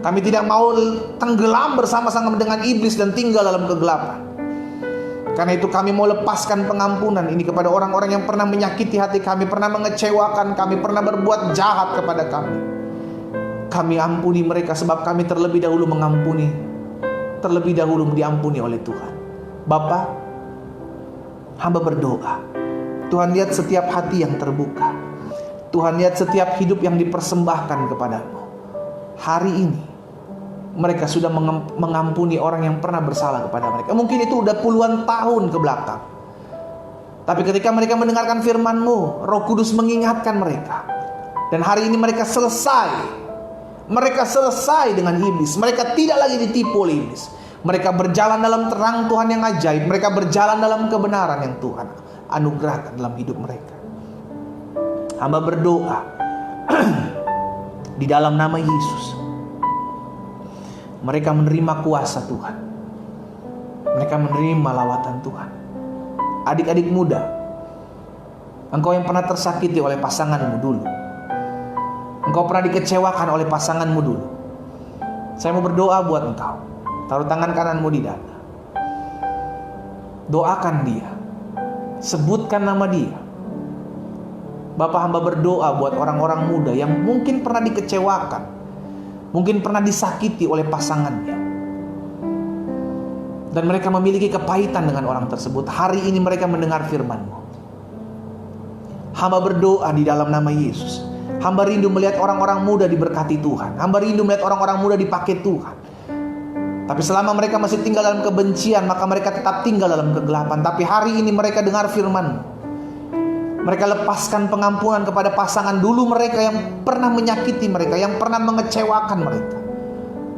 Kami tidak mau tenggelam bersama-sama dengan iblis dan tinggal dalam kegelapan. Karena itu kami mau lepaskan pengampunan ini kepada orang-orang yang pernah menyakiti hati kami, pernah mengecewakan kami, pernah berbuat jahat kepada kami. Kami ampuni mereka sebab kami terlebih dahulu mengampuni, terlebih dahulu diampuni oleh Tuhan. Bapa, hamba berdoa, Tuhan lihat setiap hati yang terbuka. Tuhan lihat setiap hidup yang dipersembahkan kepadamu. Hari ini mereka sudah mengampuni orang yang pernah bersalah kepada mereka. Mungkin itu udah puluhan tahun ke belakang. Tapi ketika mereka mendengarkan firman-Mu, Roh Kudus mengingatkan mereka. Dan hari ini mereka selesai. Mereka selesai dengan iblis. Mereka tidak lagi ditipu oleh iblis. Mereka berjalan dalam terang Tuhan yang ajaib. Mereka berjalan dalam kebenaran yang Tuhan anugerahkan dalam hidup mereka. Hamba berdoa di dalam nama Yesus, mereka menerima kuasa Tuhan. Mereka menerima lawatan Tuhan. Adik-adik muda, engkau yang pernah tersakiti oleh pasanganmu dulu, engkau pernah dikecewakan oleh pasanganmu dulu, saya mau berdoa buat engkau. Taruh tangan kananmu di dada. Doakan dia. Sebutkan nama dia. Bapak hamba berdoa buat orang-orang muda yang mungkin pernah dikecewakan, mungkin pernah disakiti oleh pasangannya, dan mereka memiliki kepahitan dengan orang tersebut. Hari ini mereka mendengar firman-Mu. Hamba berdoa di dalam nama Yesus. Hamba rindu melihat orang-orang muda diberkati Tuhan. Hamba rindu melihat orang-orang muda dipakai Tuhan. Tapi selama mereka masih tinggal dalam kebencian, maka mereka tetap tinggal dalam kegelapan. Tapi hari ini mereka dengar firman-Mu. Mereka lepaskan pengampunan kepada pasangan dulu mereka yang pernah menyakiti mereka, yang pernah mengecewakan mereka.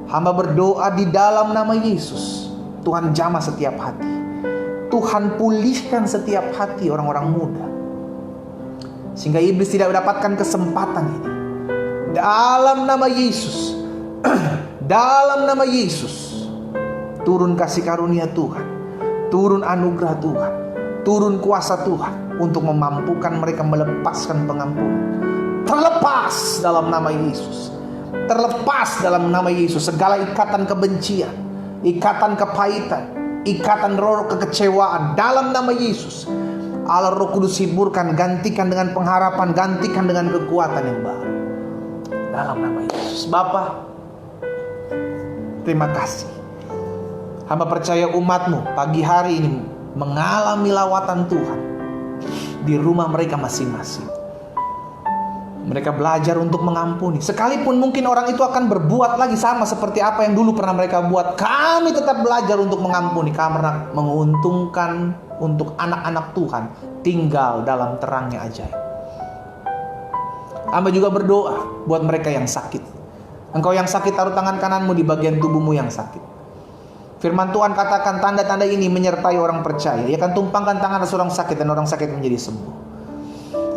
Hamba berdoa di dalam nama Yesus, Tuhan jamah setiap hati. Tuhan pulihkan setiap hati orang-orang muda, sehingga iblis tidak mendapatkan kesempatan ini. Dalam nama Yesus, dalam nama Yesus, turun kasih karunia Tuhan, turun anugerah Tuhan, turun kuasa Tuhan untuk memampukan mereka melepaskan pengampunan. Terlepas dalam nama Yesus. Terlepas dalam nama Yesus segala ikatan kebencian, ikatan kepahitan, ikatan roh kekecewaan dalam nama Yesus. Allah Roh Kudus hiburkan, gantikan dengan pengharapan, gantikan dengan kekuatan yang baru. dalam nama Yesus. Bapa, terima kasih. Hamba percaya umat-Mu pagi hari ini mengalami lawatan Tuhan di rumah mereka masing-masing. Mereka belajar untuk mengampuni. Sekalipun mungkin orang itu akan berbuat lagi sama seperti apa yang dulu pernah mereka buat, kami tetap belajar untuk mengampuni karena menguntungkan untuk anak-anak Tuhan tinggal dalam terangnya ajaib. Hamba juga berdoa buat mereka yang sakit. Engkau yang sakit, taruh tangan kananmu di bagian tubuhmu yang sakit. Firman Tuhan katakan tanda-tanda ini menyertai orang percaya. Ia akan tumpangkan tangan seorang sakit dan orang sakit menjadi sembuh.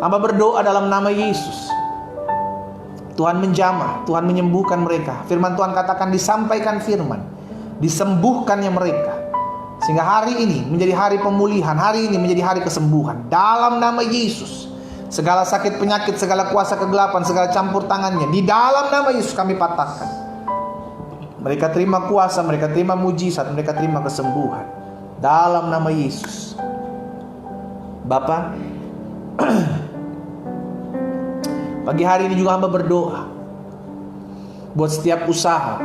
Hamba berdoa dalam nama Yesus. Tuhan menjamah, Tuhan menyembuhkan mereka. Firman Tuhan katakan disampaikan firman, disembuhkannya mereka. Sehingga hari ini menjadi hari pemulihan, hari ini menjadi hari kesembuhan. Dalam nama Yesus, segala sakit penyakit, segala kuasa kegelapan, segala campur tangannya, di dalam nama Yesus kami patahkan. Mereka terima kuasa, mereka terima mujizat, mereka terima kesembuhan. Dalam nama Yesus. Bapa, pagi hari ini juga hamba berdoa buat setiap usaha,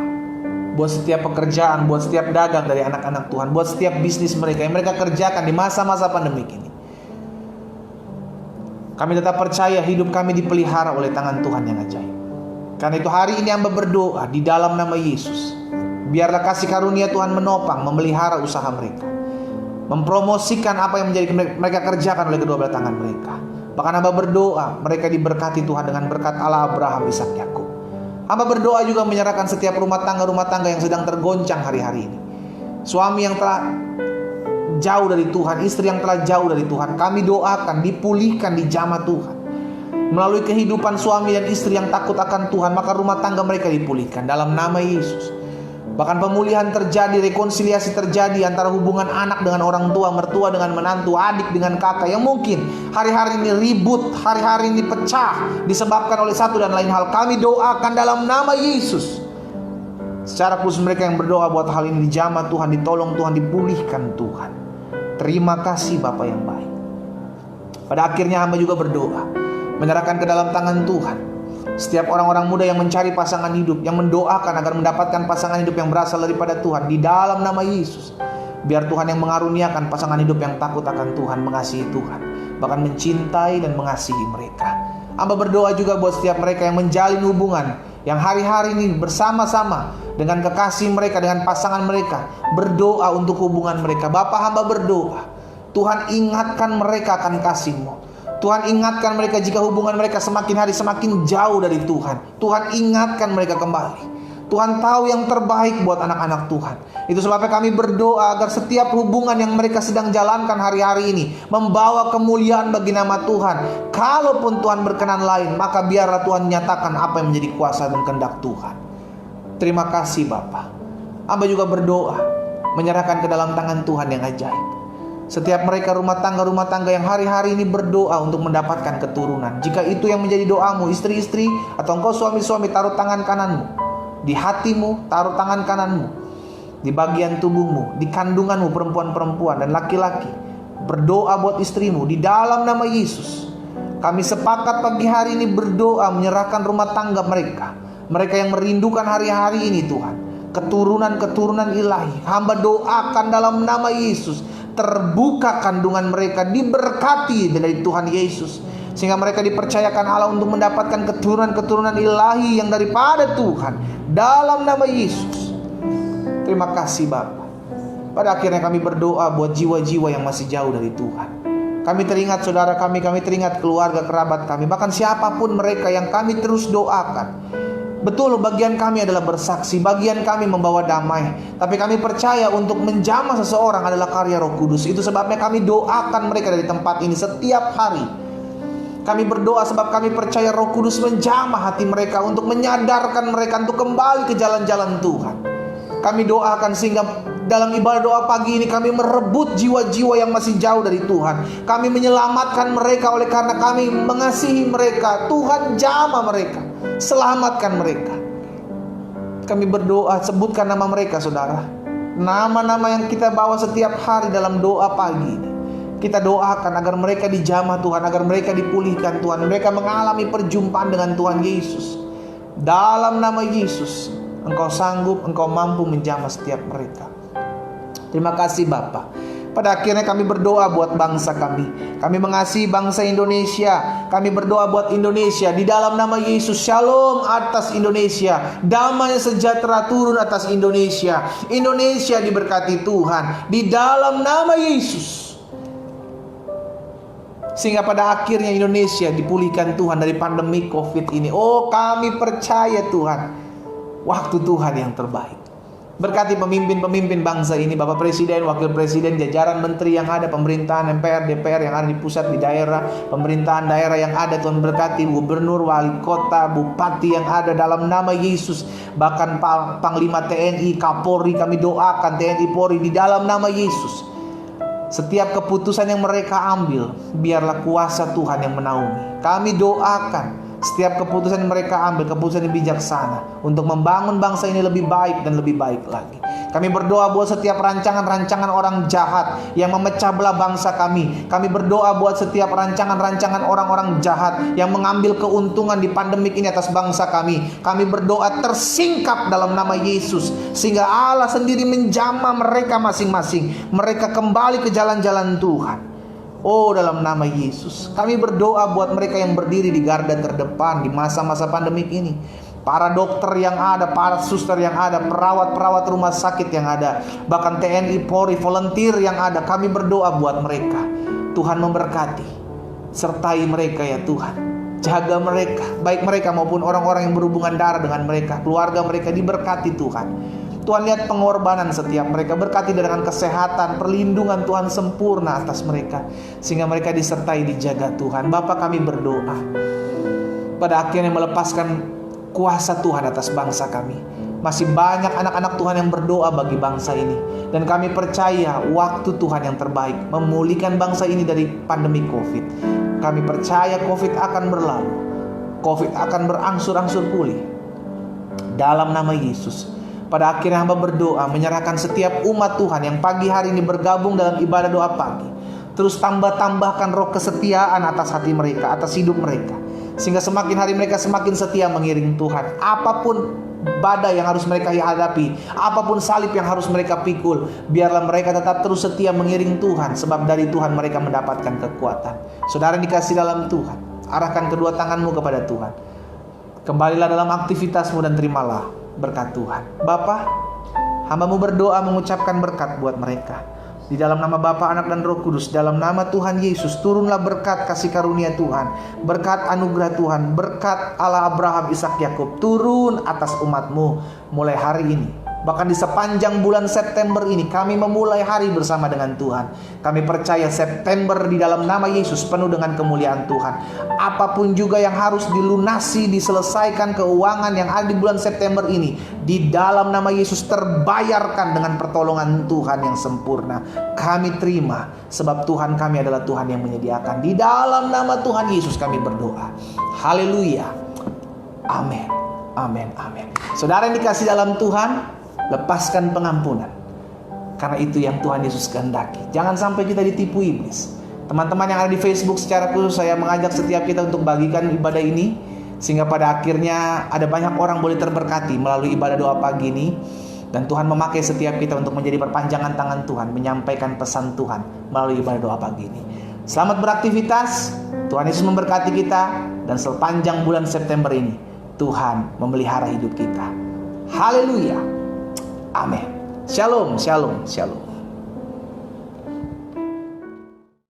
buat setiap pekerjaan, buat setiap dagang dari anak-anak Tuhan, buat setiap bisnis mereka yang mereka kerjakan di masa-masa pandemik ini. Kami tetap percaya hidup kami dipelihara oleh tangan Tuhan yang ajaib. Karena itu hari ini hamba berdoa di dalam nama Yesus, biarlah kasih karunia Tuhan menopang, memelihara usaha mereka, mempromosikan apa yang menjadi mereka kerjakan oleh kedua belah tangan mereka. Bahkan hamba berdoa mereka diberkati Tuhan dengan berkat Allah Abraham, Ishak, Yakub. Hamba berdoa juga menyerahkan setiap rumah tangga yang sedang tergoncang hari-hari ini. Suami yang telah jauh dari Tuhan, istri yang telah jauh dari Tuhan, kami doakan dipulihkan, dijamah Tuhan. Melalui kehidupan suami dan istri yang takut akan Tuhan, maka rumah tangga mereka dipulihkan dalam nama Yesus. Bahkan pemulihan terjadi, rekonsiliasi terjadi antara hubungan anak dengan orang tua, mertua dengan menantu, adik dengan kakak yang mungkin hari-hari ini ribut, hari-hari ini pecah disebabkan oleh satu dan lain hal. Kami doakan dalam nama Yesus. Secara khusus mereka yang berdoa buat hal ini dijamah Tuhan, ditolong Tuhan, dipulihkan Tuhan. Terima kasih Bapa yang baik. Pada akhirnya hamba juga berdoa, menyerahkan ke dalam tangan Tuhan setiap orang-orang muda yang mencari pasangan hidup, yang mendoakan agar mendapatkan pasangan hidup yang berasal daripada Tuhan, di dalam nama Yesus. Biar Tuhan yang mengaruniakan pasangan hidup yang takut akan Tuhan, mengasihi Tuhan, bahkan mencintai dan mengasihi mereka. Hamba berdoa juga buat setiap mereka yang menjalin hubungan, yang hari-hari ini bersama-sama dengan kekasih mereka, dengan pasangan mereka, berdoa untuk hubungan mereka. Bapa, hamba berdoa, Tuhan ingatkan mereka akan kasih-Mu. Tuhan ingatkan mereka jika hubungan mereka semakin hari semakin jauh dari Tuhan. Tuhan ingatkan mereka kembali. Tuhan tahu yang terbaik buat anak-anak Tuhan. Itu sebabnya kami berdoa agar setiap hubungan yang mereka sedang jalankan hari-hari ini membawa kemuliaan bagi nama Tuhan. Kalaupun Tuhan berkenan lain, maka biarlah Tuhan nyatakan apa yang menjadi kuasa dan kehendak Tuhan. Terima kasih Bapa. Hamba juga berdoa menyerahkan ke dalam tangan Tuhan yang ajaib setiap mereka rumah tangga yang hari-hari ini berdoa untuk mendapatkan keturunan. Jika itu yang menjadi doamu, istri-istri atau engkau suami-suami, taruh tangan kananmu di hatimu, taruh tangan kananmu di bagian tubuhmu, di kandunganmu, perempuan-perempuan dan laki-laki. Berdoa buat istrimu di dalam nama Yesus. Kami sepakat pagi hari ini berdoa menyerahkan rumah tangga mereka, mereka yang merindukan hari-hari ini Tuhan, keturunan-keturunan ilahi. Hamba doakan dalam nama Yesus, terbuka kandungan mereka, diberkati dari Tuhan Yesus, sehingga mereka dipercayakan Allah untuk mendapatkan keturunan-keturunan ilahi yang daripada Tuhan, dalam nama Yesus. Terima kasih Bapa. Pada akhirnya kami berdoa buat jiwa-jiwa yang masih jauh dari Tuhan. Kami teringat saudara kami teringat keluarga kerabat kami, bahkan siapapun mereka yang kami terus doakan. Betul, bagian kami adalah bersaksi, bagian kami membawa damai. Tapi kami percaya untuk menjamah seseorang adalah karya Roh Kudus. Itu sebabnya kami doakan mereka dari tempat ini setiap hari. Kami berdoa sebab kami percaya Roh Kudus menjamah hati mereka untuk menyadarkan mereka untuk kembali ke jalan-jalan Tuhan. Kami doakan sehingga dalam ibadah doa pagi ini kami merebut jiwa-jiwa yang masih jauh dari Tuhan. Kami menyelamatkan mereka oleh karena kami mengasihi mereka. Tuhan jamah mereka, selamatkan mereka. Kami berdoa, sebutkan nama mereka saudara, nama-nama yang kita bawa setiap hari dalam doa pagi ini. Kita doakan agar mereka dijamah Tuhan, agar mereka dipulihkan Tuhan, mereka mengalami perjumpaan dengan Tuhan Yesus. Dalam nama Yesus, Engkau sanggup, Engkau mampu menjamah setiap mereka. Terima kasih Bapa. Pada akhirnya kami berdoa buat bangsa kami. Kami mengasihi bangsa Indonesia. Kami berdoa buat Indonesia. Di dalam nama Yesus, shalom atas Indonesia. Damai sejahtera turun atas Indonesia. Indonesia diberkati Tuhan. Di dalam nama Yesus. Sehingga pada akhirnya Indonesia dipulihkan Tuhan dari pandemi COVID ini. Oh, kami percaya Tuhan, waktu Tuhan yang terbaik. Berkati pemimpin-pemimpin bangsa ini, Bapak Presiden, Wakil Presiden, jajaran menteri yang ada, pemerintahan MPR, DPR yang ada di pusat, di daerah, pemerintahan daerah yang ada. Tuhan berkati gubernur, wali kota, bupati yang ada dalam nama Yesus. Bahkan Panglima TNI, Kapolri, kami doakan TNI Polri di dalam nama Yesus. Setiap keputusan yang mereka ambil, biarlah kuasa Tuhan yang menaungi. Kami doakan setiap keputusan yang mereka ambil, keputusan yang bijaksana untuk membangun bangsa ini lebih baik dan lebih baik lagi. Kami berdoa buat setiap rancangan-rancangan orang jahat yang memecah belah bangsa kami. Kami berdoa buat setiap rancangan-rancangan orang-orang jahat yang mengambil keuntungan di pandemik ini atas bangsa kami. Kami berdoa tersingkap dalam nama Yesus, sehingga Allah sendiri menjamah mereka masing-masing. Mereka kembali ke jalan-jalan Tuhan. Oh, dalam nama Yesus, kami berdoa buat mereka yang berdiri di garda terdepan di masa-masa pandemik ini. Para dokter yang ada, para suster yang ada, perawat-perawat rumah sakit yang ada, bahkan TNI, Polri, volunteer yang ada. Kami berdoa buat mereka. Tuhan memberkati, sertai mereka ya Tuhan. Jaga mereka, baik mereka maupun orang-orang yang berhubungan darah dengan mereka. Keluarga mereka diberkati Tuhan. Tuhan lihat pengorbanan setiap mereka, berkati dengan kesehatan, perlindungan Tuhan sempurna atas mereka, sehingga mereka disertai, dijaga Tuhan. Bapa, kami berdoa pada akhirnya melepaskan kuasa Tuhan atas bangsa kami. Masih banyak anak-anak Tuhan yang berdoa bagi bangsa ini, dan kami percaya waktu Tuhan yang terbaik memulihkan bangsa ini dari pandemi COVID. Kami percaya COVID akan berlalu, COVID akan berangsur-angsur pulih dalam nama Yesus. Pada akhirnya hamba berdoa menyerahkan setiap umat Tuhan yang pagi hari ini bergabung dalam ibadah doa pagi. Terus tambahkan roh kesetiaan atas hati mereka, atas hidup mereka, sehingga semakin hari mereka semakin setia mengiring Tuhan. Apapun badai yang harus mereka hadapi, apapun salib yang harus mereka pikul, biarlah mereka tetap terus setia mengiring Tuhan, sebab dari Tuhan mereka mendapatkan kekuatan. Saudara dikasih dalam Tuhan, arahkan kedua tanganmu kepada Tuhan. Kembalilah dalam aktivitasmu dan terimalah berkat Tuhan. Bapa, hamba-Mu berdoa mengucapkan berkat buat mereka. Di dalam nama Bapa, Anak dan Roh Kudus, dalam nama Tuhan Yesus, turunlah berkat kasih karunia Tuhan, berkat anugerah Tuhan, berkat Allah Abraham, Ishak, Yakub, turun atas umat-Mu mulai hari ini. Bahkan di sepanjang bulan September ini kami memulai hari bersama dengan Tuhan. Kami percaya September di dalam nama Yesus penuh dengan kemuliaan Tuhan. Apapun juga yang harus dilunasi, diselesaikan keuangan yang ada di bulan September ini, di dalam nama Yesus terbayarkan dengan pertolongan Tuhan yang sempurna. Kami terima, sebab Tuhan kami adalah Tuhan yang menyediakan. Di dalam nama Tuhan Yesus kami berdoa. Haleluya. Amin. Amin. Amin. Saudara yang dikasih dalam Tuhan, lepaskan pengampunan, karena itu yang Tuhan Yesus kehendaki. Jangan sampai kita ditipu iblis. Teman-teman yang ada di Facebook, secara khusus saya mengajak setiap kita untuk bagikan ibadah ini, sehingga pada akhirnya ada banyak orang boleh terberkati melalui ibadah doa pagi ini. Dan Tuhan memakai setiap kita untuk menjadi perpanjangan tangan Tuhan, menyampaikan pesan Tuhan melalui ibadah doa pagi ini. Selamat beraktivitas. Tuhan Yesus memberkati kita, dan sepanjang bulan September ini Tuhan memelihara hidup kita. Haleluya. Amin. Shalom, shalom, shalom.